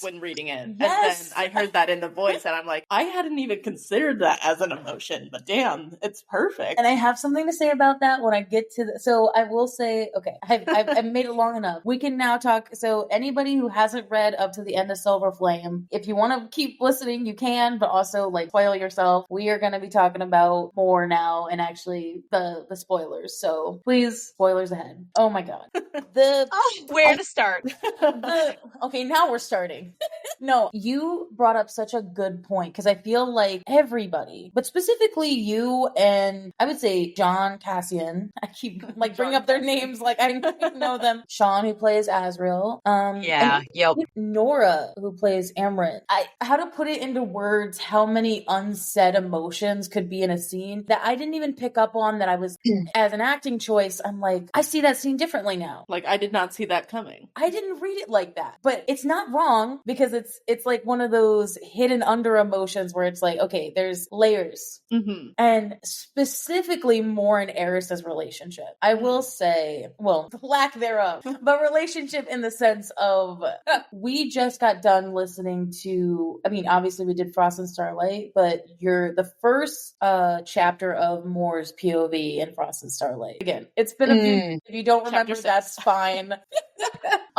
when reading it. Yes. And then I heard that in the voice and I'm like, I hadn't even considered that as an emotion, but damn, it's perfect. And I have something to say about that when I get to so I will say, okay, I've made it long enough. We can now talk. So anybody who hasn't read up to the end of Silver Flame, if you want to keep listening, you can, but also like spoil yourself. We are going to be talking about more now, and actually the spoilers. So please, spoilers ahead. Oh my God. Where to start? Okay, now we're starting. No, you brought up such a good point, because I feel like everybody, but specifically you and I would say John Cassian, I keep like bring up their names like I know them. Sean, who plays Azrael. Nora, who plays Amrit. How to put it into words, how many unsaid emotions could be in a scene that I didn't even pick up on, that I was, as an acting choice, I'm like, I see that scene differently now. Like, I did not see that coming. I did didn't read it like that. But it's not wrong, because it's like one of those hidden under emotions where it's like, okay, there's layers. Mm-hmm. And specifically more in Eris's relationship. I will say, well, lack thereof, but relationship in the sense of, we just got done listening to, I mean, obviously we did Frost and Starlight, but you're the first chapter of Moore's POV in Frost and Starlight. Again, it's been a few, if you don't remember, that's fine.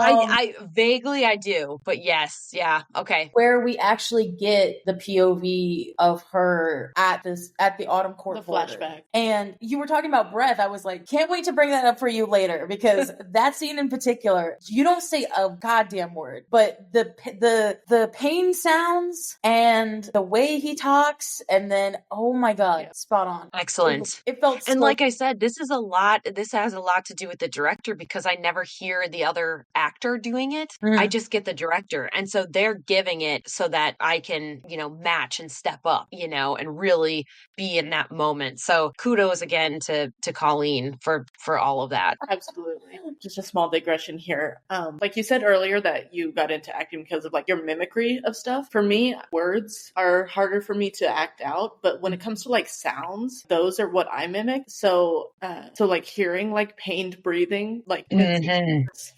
I vaguely I do, but yes, yeah, okay. Where we actually get the POV of her at the Autumn Court, the border. flashback. And you were talking about breath. I was like, can't wait to bring that up for you later, because that scene in particular, you don't say a goddamn word, but the pain sounds and the way he talks, and then oh my god, spot on. Excellent. It felt and like I said, this has a lot to do with the director, because I never hear the other actor doing it. I just get the director. And so they're giving it so that I can, match and step up, and really be in that moment. So kudos again to Colleen for all of that. Absolutely. Just a small digression here. Like you said earlier that you got into acting because of like your mimicry of stuff. For me, words are harder for me to act out, but when it comes to like sounds, those are what I mimic. So like hearing like pained breathing, like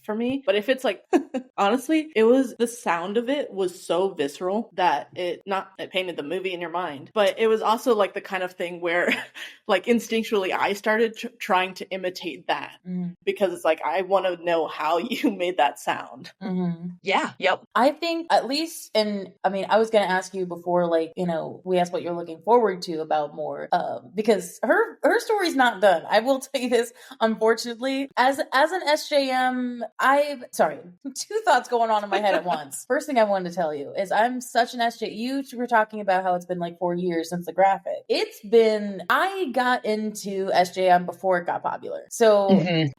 for me. But if it's like, honestly, the sound of it was so visceral that it painted the movie in your mind, but it was also like the kind of thing where like instinctually I started trying to imitate that because it's like, I want to know how you made that sound. Yeah. Yep. I think at least, and I mean, I was going to ask you before, like, we asked what you're looking forward to about Moore, because her story's not done. I will tell you this, unfortunately, as an SJM, two thoughts going on in my head at once. First thing I wanted to tell you is I'm such an SJ. You were talking about how it's been like 4 years since the graphic. I got into SJM before it got popular. So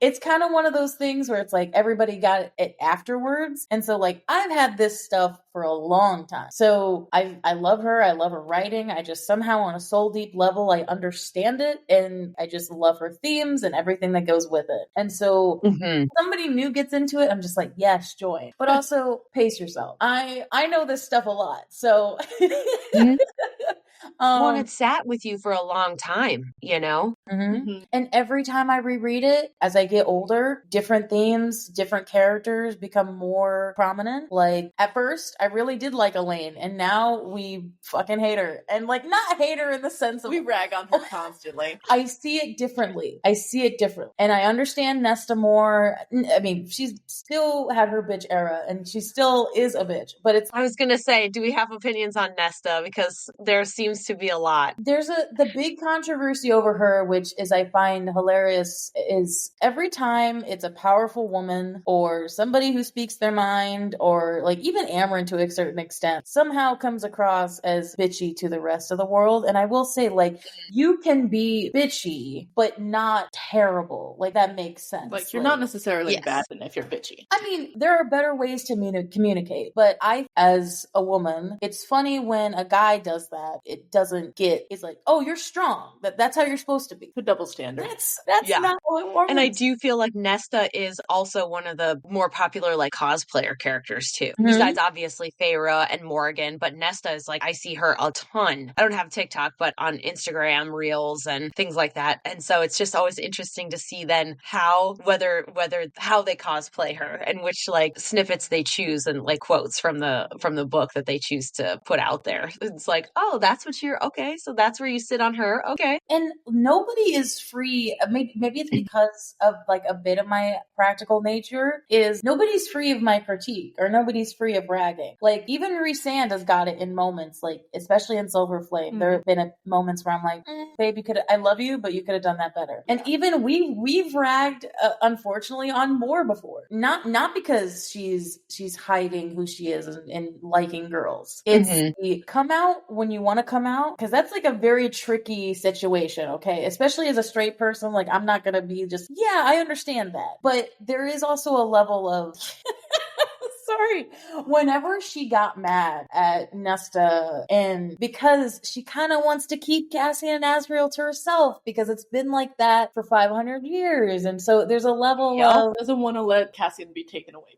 it's kind of one of those things where it's like everybody got it afterwards. And so like I've had this stuff for a long time. So I love her. I love her writing. I just somehow on a soul deep level, I understand it. And I just love her themes and everything that goes with it. And so somebody new gets into it, I'm just like, yes, join. But also pace yourself. I know this stuff a lot. So well, it sat with you for a long time, And every time I reread it, as I get older, different themes, different characters become more prominent. Like at first, I really did like Elaine, and now we fucking hate her. And like not hate her in the sense of we rag on her constantly. I see it differently. And I understand Nesta more. I mean, she's still had her bitch era, and she still is a bitch. But I was gonna say, do we have opinions on Nesta? Because there seems to be a lot. There's the big controversy over her, which is I find hilarious, is every time it's a powerful woman or somebody who speaks their mind, or like even Amryn to a certain extent, somehow comes across as bitchy to the rest of the world. And I will say, like, you can be bitchy, but not terrible. Like that makes sense. Like you're not necessarily bad if you're bitchy. I mean, there are better ways to communicate, but as a woman, it's funny when a guy does that. It doesn't it's like, oh, you're strong. That's how you're supposed to be. The double standard. That's not how it works. And I do feel like Nesta is also one of the more popular like cosplayer characters too. Besides obviously Feyre and Morrigan, but Nesta is like, I see her a ton. I don't have TikTok, but on Instagram reels and things like that. And so it's just always interesting to see then how they cosplay her and which like snippets they choose and like quotes from the book that they choose to put out there. It's like, oh, that's what you're okay. So that's where you sit on her. Okay. And nobody is free. Maybe it's because of like a bit of my practical nature is nobody's free of my critique or nobody's free of ragging. Like even Rhysand has got it in moments, like especially in Silver Flame. There have been moments where I'm like, babe, I love you, but you could have done that better. And even we've ragged, unfortunately, on Moore before. Not because she's hiding who she is and liking girls. It's the come out when you want to come out, because that's like a very tricky situation, okay? Especially as a straight person, like I'm not gonna be just, I understand that. But there is also a level of Sorry. Whenever she got mad at Nesta, and because she kind of wants to keep Cassian and Asriel to herself because it's been like that for 500 years. And so there's a level of doesn't want to let Cassian be taken away.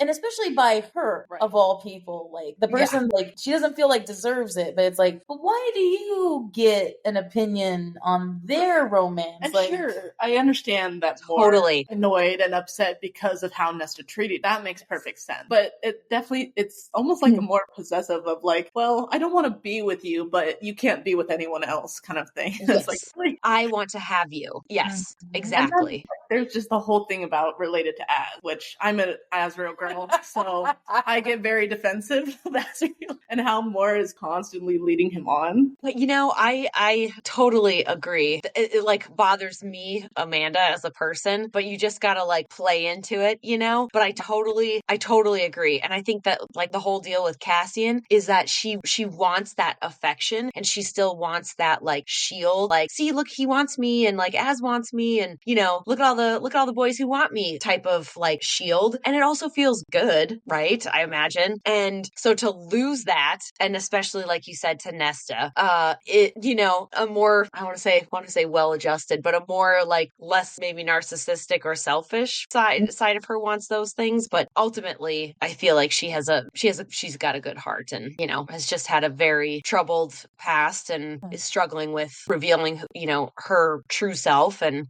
And especially by her, Right. of all people, like the person, like she doesn't feel like deserves it, but it's like, but why do you get an opinion on their romance? And like, sure, I understand that Totally. more annoyed and upset because of how Nesta treated. That makes perfect sense. But it's almost like a more possessive of like, well, I don't want to be with you, but you can't be with anyone else kind of thing. Yes. It's like, I want to have you. Yes, exactly. there's just the whole thing about related to Az, which I'm an Asriel girl, so I get very defensive of Asriel and how Moore is constantly leading him on. But I totally agree. It like bothers me, Amanda, as a person, but you just gotta like play into it, But I totally agree. And I think that like the whole deal with Cassian is that she wants that affection and she still wants that like shield. Like, see, look, he wants me and like Az wants me and look at all the boys who want me type of like shield. And it also feels good, right? I imagine. And so to lose that, and especially like you said to Nesta, a more, I want to say well-adjusted, but a more like less maybe narcissistic or selfish side of her wants those things. But ultimately I feel like she's got a good heart and, has just had a very troubled past and is struggling with revealing, her true self. And,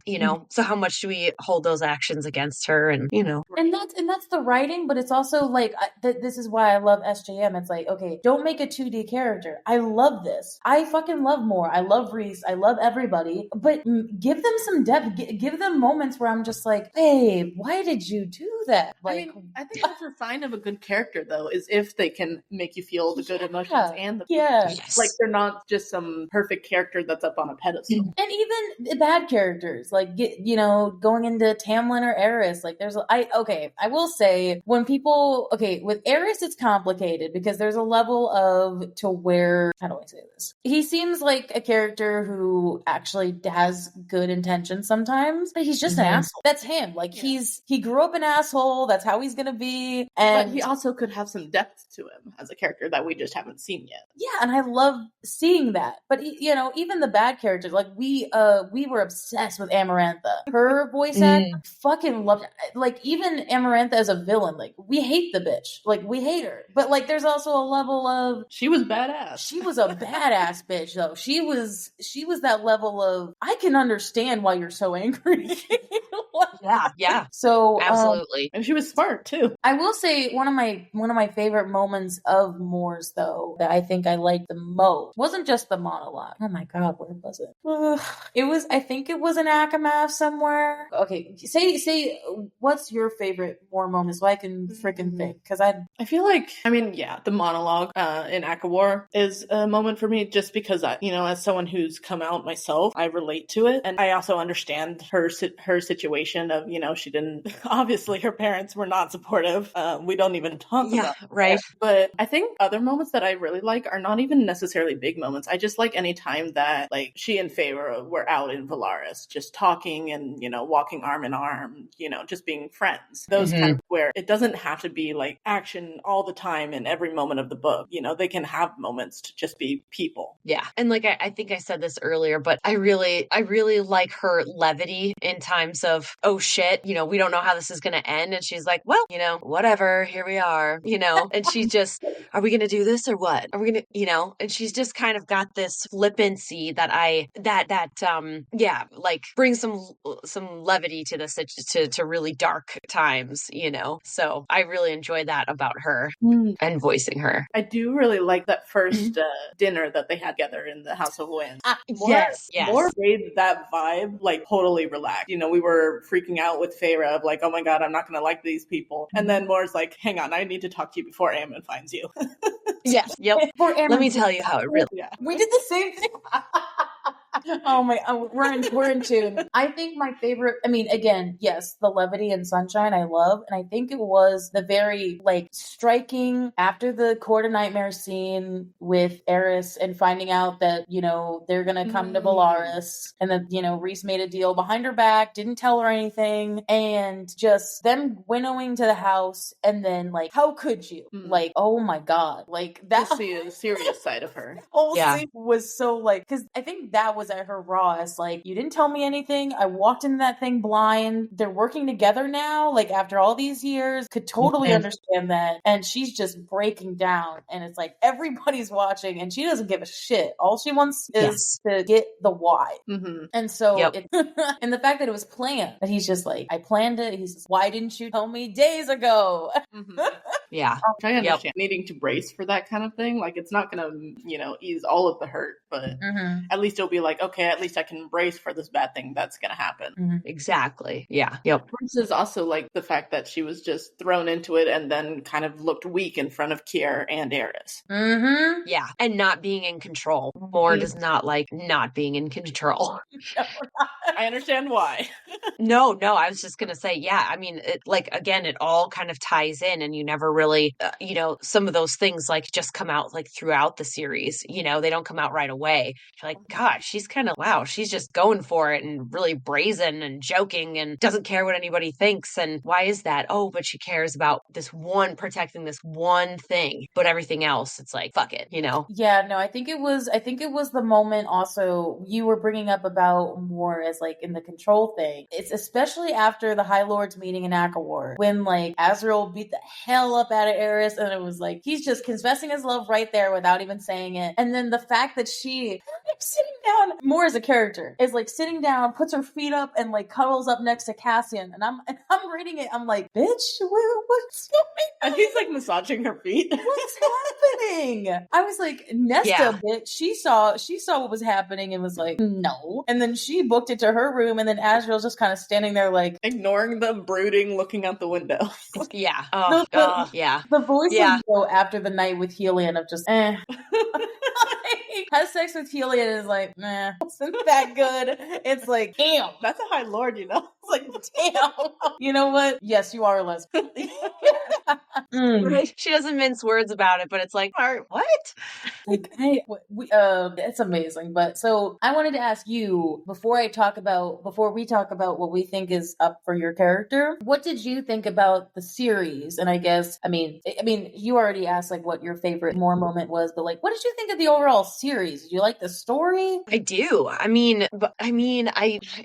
so how much do we hold those actions against her? And, And that's the writing, but it's also like, this is why I love SJM. It's like, okay, don't make a 2D character. I love this. I fucking love Moore. I love Reese. I love everybody, but give them some depth. Give them moments where I'm just like, babe, why did you do that? Like, I think that's a sign of a good character, though, is if they can make you feel the good emotions and the yes. like they're not just some perfect character that's up on a pedestal. And even the bad characters, like going into Tamlin or Eris, like I will say with Eris it's complicated because there's a level of to where, how do I say this? He seems like a character who actually has good intentions sometimes, but he's just an asshole. That's him. Like he grew up an asshole. That's how he's gonna be. And but he also could have some depth to him as a character that we just haven't seen yet. Yeah, and I love seeing that. But even the bad characters, like we were obsessed with Amarantha. Her voice act, fucking loved it. Like even Amarantha as a villain, like we hate the bitch. Like we hate her. But like there's also a level of she was badass. She was a badass bitch though. She was that level of I can understand why you're so angry. Yeah. So absolutely. And she was smart too. I will say one of my favorite moments of Moore's though that I think I liked the most wasn't just the monologue. Oh my god, where was it? I think it was in Akamath somewhere. Okay, say what's your favorite Moore moment so I can freaking think, because I feel like the monologue in Akawar is a moment for me just because as someone who's come out myself, I relate to it, and I also understand her situation of she didn't, obviously her parents were not supportive. We don't even talk about right. But I think other moments that I really like are not even necessarily big moments. I just like any time that like she and Feyre were out in Valaris just talking and walking arm in arm, just being friends. Those kind of where it doesn't have to be like action all the time in every moment of the book. They can have moments to just be people. Yeah. And like I think I said this earlier, but I really like her levity in times of, oh shit, we don't know how this is going to end. And she's like, well, whatever, here we are, and she's just, are we going to do this or what? Are we going to, and she's just kind of got this flippancy that brings some levity to this, to really dark times, so I really enjoy that about her and voicing her. I do really like that first dinner that they had together in the House of Wind. Yes. More made that vibe like totally relaxed. We were freaking out with Feyre of like, oh my god, I'm not gonna like these people, and then Moore's like, hang on, I need to talk to you before Aemon finds you. Yes. Yep. Let me tell you how it really. Yeah. We did the same thing. Oh my, we're in tune. I think my favorite, I mean, again, yes, the levity and sunshine I love. And I think it was the very like striking after the Court of Nightmare scene with Eris and finding out that, you know, they're going to come to Bellaris, and then, you know, Rhys made a deal behind her back, didn't tell her anything, and just them winnowing to the house. And then like, how could you? Like, oh my God, like that. To see the serious side of her. Whole scene was so like, because I think that was at her rawest. Like, you didn't tell me anything. I walked into that thing blind. They're working together now. Like after all these years, could totally understand that. And she's just breaking down. And it's like everybody's watching, and she doesn't give a shit. All she wants is to get the why. And so, and the fact that it was planned, that he's just like, I planned it. He says, why didn't you tell me days ago? Yeah. I understand needing to brace for that kind of thing. Like, it's not going to, you know, ease all of the hurt, but at least it'll be like, okay, at least I can brace for this bad thing that's going to happen. Exactly. Yeah. Yep. Versus also like the fact that she was just thrown into it and then kind of looked weak in front of Kier and Eris. Yeah. And not being in control. More does not like not being in control. I understand why. No, I was just going to say, yeah, I mean, it, like, again, it all kind of ties in, and you never really, you know, some of those things like just come out like throughout the series, you know, they don't come out right away. You're like, gosh, she's kind of, wow, she's just going for it and really brazen and joking and doesn't care what anybody thinks. And why is that? Oh, but she cares about this one, protecting this one thing, but everything else, it's like, fuck it, you know? Yeah, no, I think it was the moment also you were bringing up about more as like in the control thing. It's especially after the High Lords meeting in Akawar, when like Azrael beat the hell up out of Eris, and it was like, he's just confessing his love right there without even saying it. And then the fact that she sitting down, more as a character, is like sitting down, puts her feet up, and like cuddles up next to Cassian. And I'm reading it, I'm like, bitch, what's going on? And he's like massaging her feet. What's happening? I was like, Nesta, bitch, she saw what was happening and was like, no. And then she booked it to her room, and then Azrael's just kind of standing there like, ignoring them, brooding, looking out the window. Yeah. The voice though after the night with Helion of just has sex with Helion is like, nah, isn't that good? It's like, damn, that's a High Lord, you know? It's like, damn. You know what? Yes, you are a lesbian. Right? She doesn't mince words about it, but it's like, what? Like, hey, it's amazing. But so I wanted to ask you, before we talk about what we think is up for your character, what did you think about the series? And I guess, I mean, you already asked like what your favorite moment was, but like, what did you think of the overall series? Did you like the story? I do.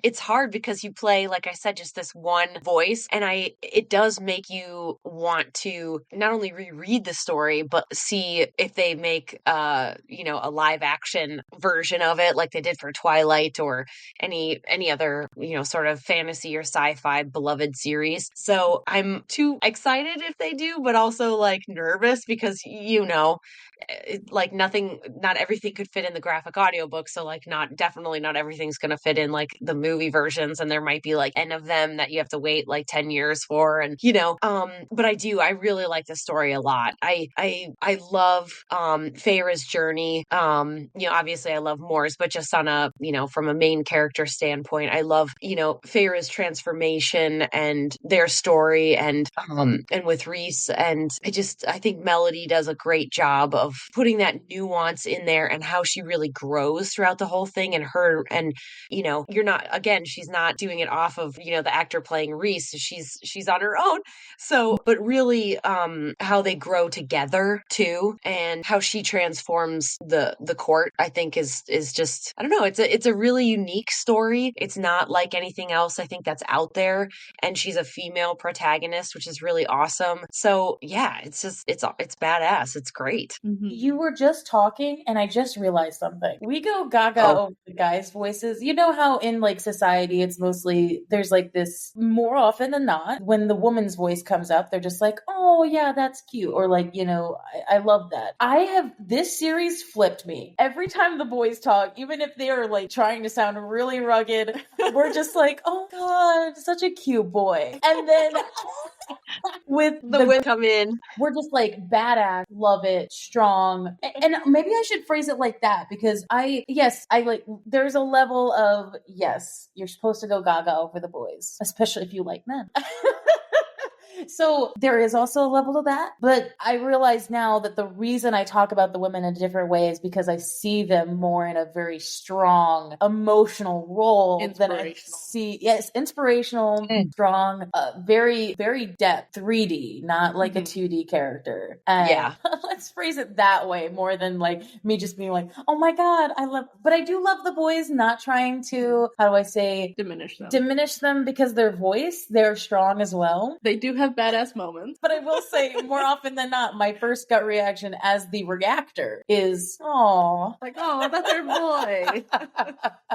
It's hard because you play, like I said, just this one voice, and it does make you want to not only reread the story, but see if they make, a live action version of it, like they did for Twilight or any other, sort of fantasy or sci-fi beloved series. So I'm too excited if they do, but also like nervous because, like not everything could fit in the graphic audiobook. So like definitely not everything's going to fit in like the movie versions. And there might be like 10 of them that you have to wait like 10 years for. And, but I really like the story a lot. I love, Feyre's journey. Obviously I love Moore's, but just on from a main character standpoint, I love, Feyre's transformation and their story and with Rhys. And I think Melody does a great job of putting that nuance in there and how she really grows throughout the whole thing. And she's not doing it off of, the actor playing Rhys. She's on her own. So, but really, how they grow together too, and how she transforms the court, I think is just, I don't know. It's a really unique story. It's not like anything else I think that's out there. And she's a female protagonist, which is really awesome. So yeah, it's badass. It's great. You were just talking and I just realized something. We go gaga over the guys' voices. You know how in like society, it's mostly, there's like this, more often than not, when the woman's voice comes up, they're just like, oh yeah, that's cute. Or like, I love that. This series flipped me. Every time the boys talk, even if they are like trying to sound really rugged, we're just like, oh God, such a cute boy. And then with The women come in. we're just like badass, love it, strong. And maybe I should phrase it like that because I like, there's a level of, yes, you're supposed to go gaga over the boys, especially if you like men. So there is also a level to that. But I realize now that the reason I talk about the women in a different way is because I see them more in a very strong emotional role than I see. Yes, inspirational, strong, very, very depth, 3D, not like a 2D character. And let's phrase it that way more than like me just being like, oh my God, but I do love the boys, not trying to, how do I say, diminish them because their voice, they're strong as well. They do have badass moments. But I will say, more often than not, my first gut reaction as the reactor is, oh, like, oh, that's our boy.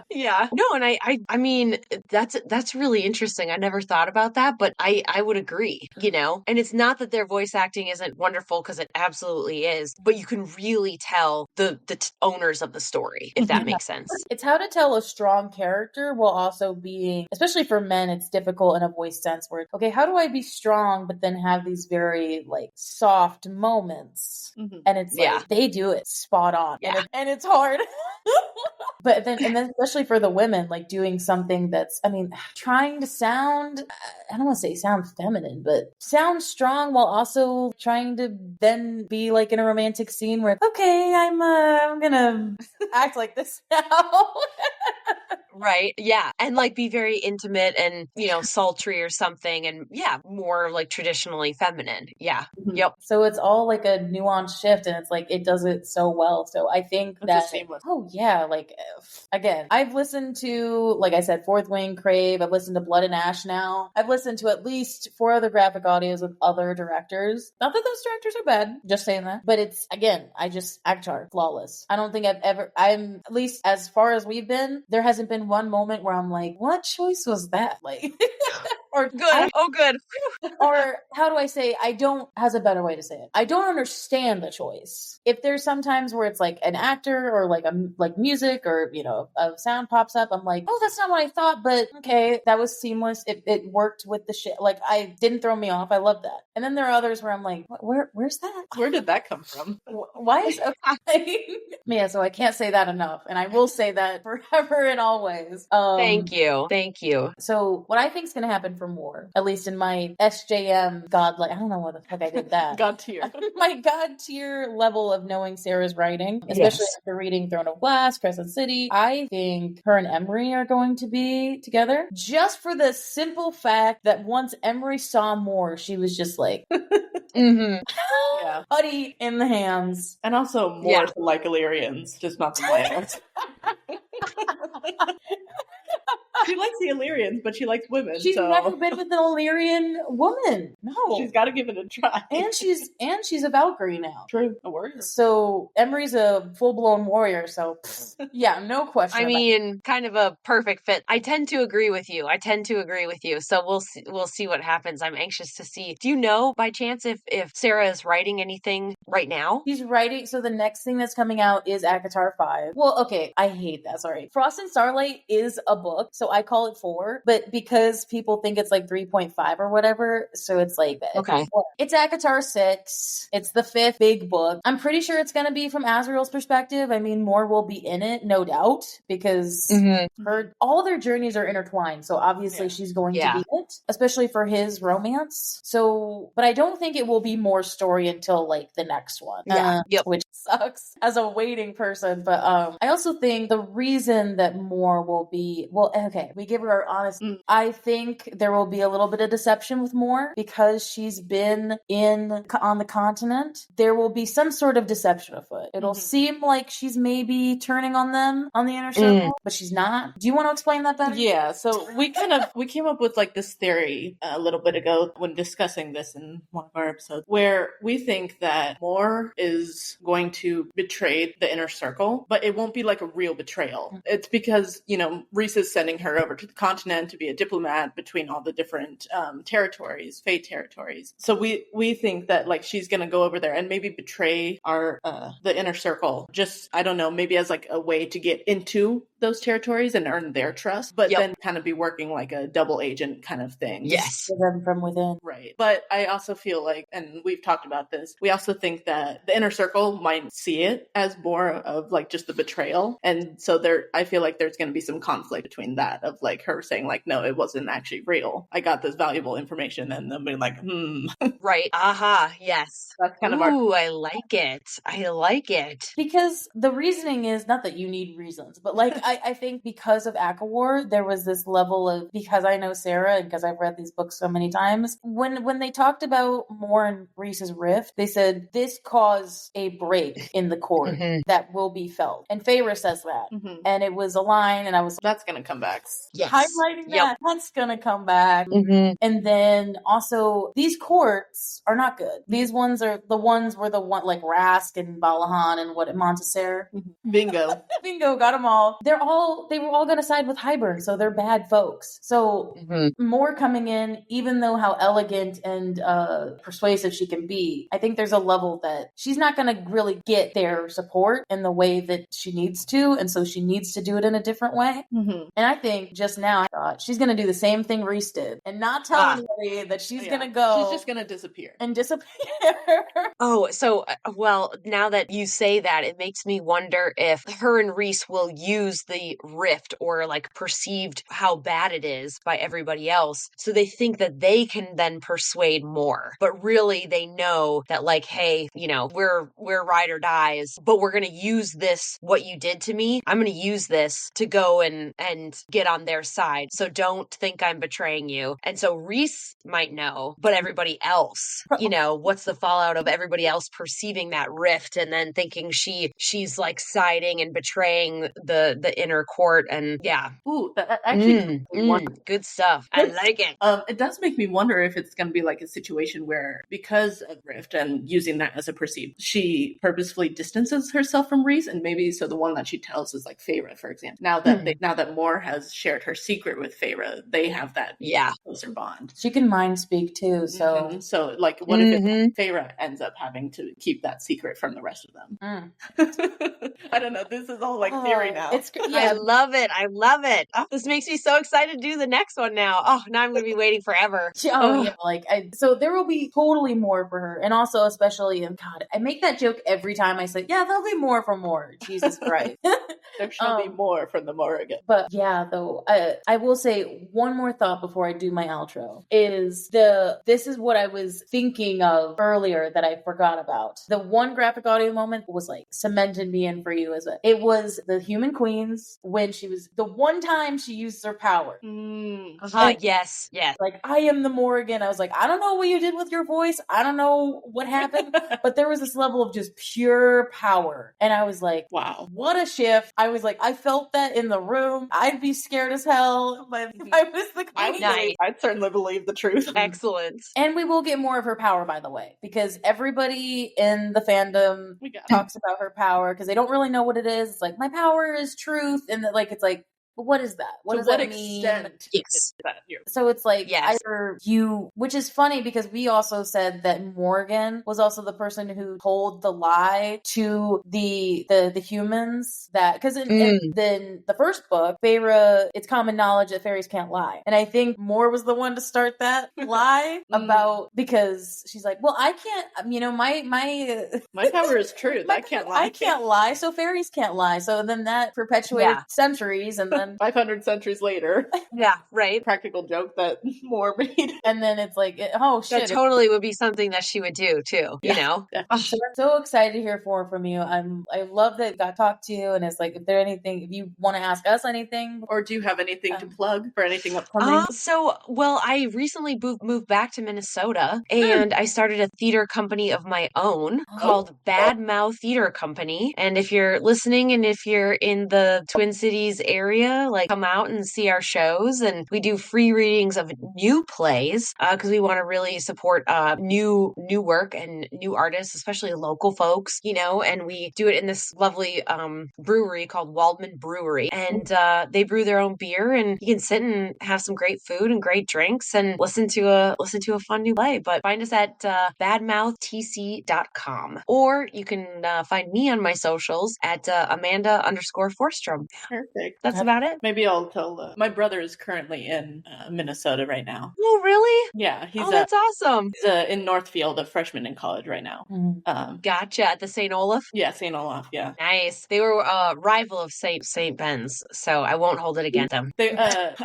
Yeah. No, and I mean, that's really interesting. I never thought about that, but I would agree, you know? And it's not that their voice acting isn't wonderful, because it absolutely is, but you can really tell the owners of the story, if that makes sense. It's how to tell a strong character while also being, especially for men, it's difficult in a voice sense where, okay, how do I be strong but then have these very like soft moments? And it's like they do it spot on. And it's hard. But then, and then especially for the women, like doing something that's, I mean, trying to sound, I don't want to say sound feminine, but sound strong while also trying to then be like in a romantic scene where, okay, I'm gonna act like this now. Right. Yeah. And like be very intimate and, you know, sultry or something. And more like traditionally feminine. Yeah. Yep. So it's all like a nuanced shift, and it's like, it does it so well. So I think that, oh yeah, like, again, I've listened to, like I said, Fourth Wing, Crave. I've listened to Blood and Ash now. I've listened to at least 4 other graphic audios with other directors. Not that those directors are bad, just saying that. But it's, again, Avatar, flawless. I don't think I'm, at least as far as we've been, there hasn't been one moment where I'm like, what choice was that? Like, or good. Good. Or how do I say, how's a better way to say it? I don't understand the choice. If there's sometimes where it's like an actor or like music or, you know, a sound pops up, I'm like, oh, that's not what I thought, but okay, that was seamless. It worked with the shit. Like, I didn't throw me off. I love that. And then there are others where I'm like, where's that? Where did that come from? Why is okay? Yeah, so I can't say that enough. And I will say that forever and always. Thank you. So what I think is going to happen for more, at least in my SJM godlike, I don't know what the fuck I did that. God tier. My God tier level of knowing Sarah's writing, especially after reading Throne of Glass, Crescent City. I think her and Emery are going to be together just for the simple fact that once Emery saw more, she was just like, Putty in the hands. And also more to like Illyrians, just not the Lance. She likes the Illyrians, but she likes women. She's never been with an Illyrian woman. No. She's got to give it a try. And she's a Valkyrie now. True. A warrior. So Emery's a full-blown warrior, so yeah, no question. I mean, kind of a perfect fit. I tend to agree with you. So we'll see what happens. I'm anxious to see. Do you know by chance if Sarah is writing anything right now? She's writing, so the next thing that's coming out is Akatar 5. Well, okay, I hate that, sorry. Frost and Starlight is a book, so I call it 4, but because people think it's like 3.5 or whatever, so it's like, okay. It's Akatar 6. It's the 5th big book. I'm pretty sure it's going to be from Azrael's perspective. I mean, more will be in it, no doubt, because all their journeys are intertwined, so obviously she's going to be it, especially for his romance. So, but I don't think it will be more story until like the next one, which sucks as a waiting person, but I also think the reason that more will be, we give her our honest, I think there will be a little bit of deception with more because she's been on the continent. There will be some sort of deception afoot. It'll seem like she's maybe turning on them on the inner circle, but she's not. Do you want to explain that better? Yeah, so we came up with like this theory a little bit ago when discussing this in one of our episodes, where we think that Moore is going to betray the inner circle, but it won't be like a real betrayal. It's because, you know, Reese is sending her over to the continent to be a diplomat between all the different territories, Fey territories. So we think that like she's gonna go over there and maybe betray our the inner circle. Just, I don't know, maybe as like a way to get into those territories and earn their trust, but then kind of be working like a double agent kind of thing. Yes. To them from within. Right. But I also feel like, and we've talked about this, we also think that the inner circle might see it as more of like just the betrayal. And so I feel like there's going to be some conflict between that of like her saying like, no, it wasn't actually real. I got this valuable information, and then being like, Right. Aha. Yes. That's kind of I like it. I like it. Because the reasoning is not that you need reasons, but like I think because of ACOWAR, there was this level of, because I know Sarah and because I've read these books so many times, when they talked about Moore and Reese's rift, they said this caused a break in the court that will be felt. And Feyre says that. And it was a line, and I was that's gonna come back. Yes. Highlighting that. That's gonna come back. And then also, these courts are not good. These ones are the ones where the one like Rask and Balahan and Montessor. Bingo. Bingo, got them all. They were all gonna side with Hybern, so they're bad folks. So Moore coming in, even though how elegant and persuasive she can be, I think there's a level that she's not gonna really get their support in the way that she needs to, and so she needs to do it in a different way. And I think just now I thought she's gonna do the same thing Reese did and not tell anybody that she's gonna go. She's just gonna disappear. Oh, so, well, now that you say that, it makes me wonder if her and Reese will use the rift or like perceived how bad it is by everybody else. So they think that they can then persuade more. But really they know that like, hey, you know, we're ride or dies, but we're going to use this, what you did to me. I'm going to use this to go and get on their side. So don't think I'm betraying you. And so Reese might know, but everybody else, you know, what's the fallout of everybody else perceiving that rift and then thinking she's like siding and betraying the inner court. And yeah. Ooh, that actually good stuff. I like it. It does make me wonder if it's going to be like a situation where, because of rift and using that as a perceived, she purposefully distances herself from Reese, and maybe so the one that she tells is like Feyre, for example. Now that Moore has shared her secret with Feyre, they have that closer bond. She can mind speak too, so so like what if Feyre ends up having to keep that secret from the rest of them? I don't know. This is all like theory now. I love it. I love it. Oh, this makes me so excited to do the next one now. Oh, now I'm going to be waiting forever. So there will be totally more for her, and also especially in God. I make that joke every time I say, "Yeah, there'll be more for Moore." Jesus Christ. There shall be more from the Morrigan. But yeah, though, I will say one more thought before I do my outro is this is what I was thinking of earlier that I forgot about. The one graphic audio moment was like cemented me in for you it was the Human Queens when she was the one time she used her power. Yes. Like, I am the Morrigan. I was like, I don't know what you did with your voice. I don't know what happened, but there was this level of just pure power. And I was like, wow, what a shift. I was like, I felt that in the room. I'd be scared as hell if I was the queen. I'd certainly believe the truth. Excellent. And we will get more of her power, by the way, because everybody in the fandom talks about her power because they don't really know what it is. It's like, my power is truth. And it's like, but what is that? What does that mean? Yes. So it's like either you, which is funny because we also said that Morrigan was also the person who told the lie to the humans that because in the first book, Feyre, it's common knowledge that fairies can't lie, and I think Moore was the one to start that lie about because she's like, well, I can't, you know, my power is truth. I can't lie. I can't lie, so fairies can't lie. So then that perpetuated centuries, and then 500 centuries later. Yeah, right. Practical joke that Moore made. And then it's like, oh shit. That totally would be something that she would do too, you know? So I'm so excited to hear more from you. I love that I got talked to you, and it's like, if you want to ask us anything. Or do you have anything to plug for anything upcoming? I recently moved back to Minnesota, and I started a theater company of my own called Bad Mouth Theater Company. And if you're listening and if you're in the Twin Cities area, Florida, like come out and see our shows. And we do free readings of new plays because we want to really support new work and new artists, especially local folks, and we do it in this lovely brewery called Waldman Brewery. And they brew their own beer, and you can sit and have some great food and great drinks and listen to a fun new play. But find us at badmouthtc.com, or you can find me on my socials at Amanda_Forstrom. Perfect. That's about it. Maybe I'll tell. My brother is currently in Minnesota right now. Oh, really? Yeah, that's awesome. He's in Northfield, a freshman in college right now. Gotcha. At the St. Olaf? Yeah, St. Olaf, yeah. Nice. They were a rival of St. Ben's, so I won't hold it against them. They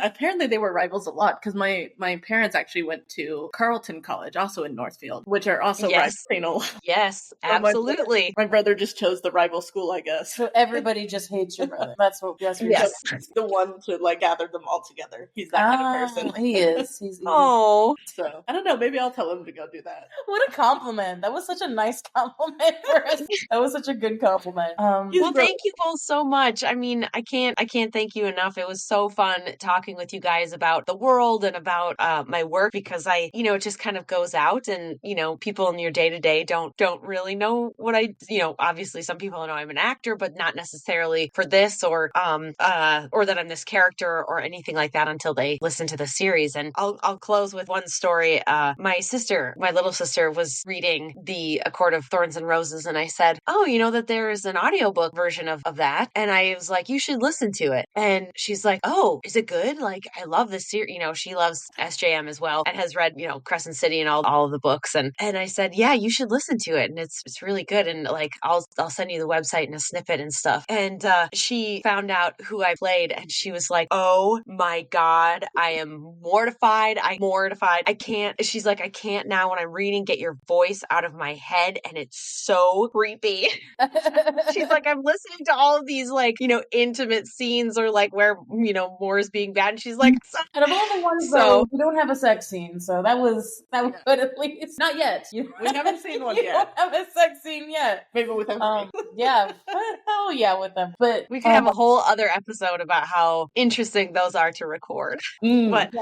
apparently they were rivals a lot, because my parents actually went to Carleton College, also in Northfield, which are also rivals of St. Olaf. Yes, absolutely. My brother just chose the rival school, I guess. So everybody just hates your brother. That's what. Yes. The one to gather them all together. He's that kind of person. He is. He's So I don't know. Maybe I'll tell him to go do that. What a compliment! That was such a nice compliment for us. That was such a good compliment. Well, thank you both so much. I mean, I can't thank you enough. It was so fun talking with you guys about the world and about my work, because it just kind of goes out, and people in your day to day don't really know what I. Obviously some people know I'm an actor, but not necessarily for this or that I'm this character or anything like that until they listen to the series. And I'll close with one story. My little sister, was reading the A Court of Thorns and Roses, and I said, "Oh, you know that there is an audiobook version of that?" And I was like, "You should listen to it." And she's like, "Oh, is it good? Like, I love this series." She loves SJM as well and has read, Crescent City and all of the books. And I said, "Yeah, you should listen to it. And it's really good. And like, I'll send you the website and a snippet and stuff." And she found out who I played, and she was like, "Oh my God, I am mortified. I can't." She's like, "I can't now when I'm reading get your voice out of my head, and it's so creepy." She's like, "I'm listening to all of these intimate scenes or where more is being bad." And she's like, "Out of all the ones though, we don't have a sex scene, so that was good at least. Not yet. We haven't seen one yet. Don't have a sex scene yet. Maybe with them. Yeah, hell yeah, with them. But we could have a whole other episode about how interesting those are to record. But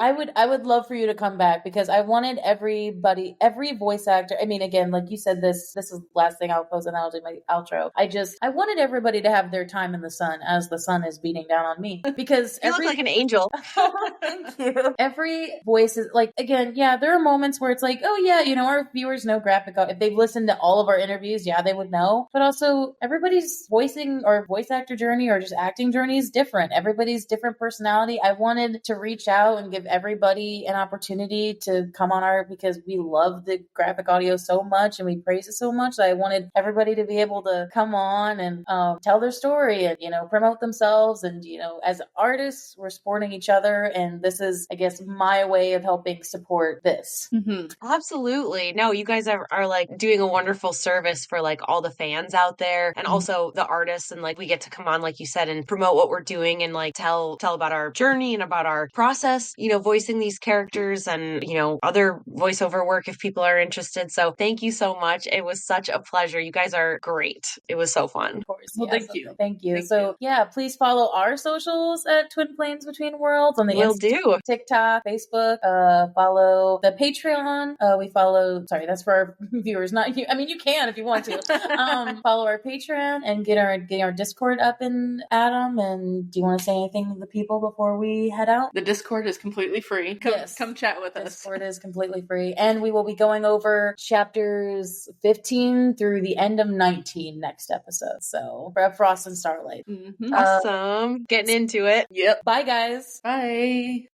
I would love for you to come back, because I wanted every voice actor. I mean, again, like you said, this is the last thing I'll close, and I'll do my outro. I wanted everybody to have their time in the sun as the sun is beating down on me, because you look like an angel. Thank you. Every voice is again, there are moments where it's like, oh yeah, our viewers know graphic. If they've listened to all of our interviews, they would know. But also, everybody's voicing or voice actor journey or just acting journey is different. Everybody's different personality. I wanted to reach out and give everybody an opportunity to come on because we love the graphic audio so much and we praise it so much. I wanted everybody to be able to come on and tell their story and, promote themselves. And, as artists, we're supporting each other. And this is, I guess, my way of helping support this. Mm-hmm. Absolutely. No, you guys are doing a wonderful service for all the fans out there, and also the artists. And we get to come on, like you said, and promote what we're doing and tell about our journey and about our process, voicing these characters and, other voiceover work if people are interested. So thank you so much. It was such a pleasure. You guys are great. It was so fun. Of course. Well, thank you. Thank you. Please follow our socials at Twin Planes Between Worlds on the do. TikTok, Facebook, follow the Patreon. That's for our viewers, not you. I mean, you can if you want to. Follow our Patreon and get our Discord up and Adam. And do you want to say anything to the people before we head out? The Discord is completely free. Come chat with us. Discord is completely free. And we will be going over chapters 15 through the end of 19 next episode. So Frost and Starlight. Awesome. Getting into it. Yep. Bye, guys. Bye.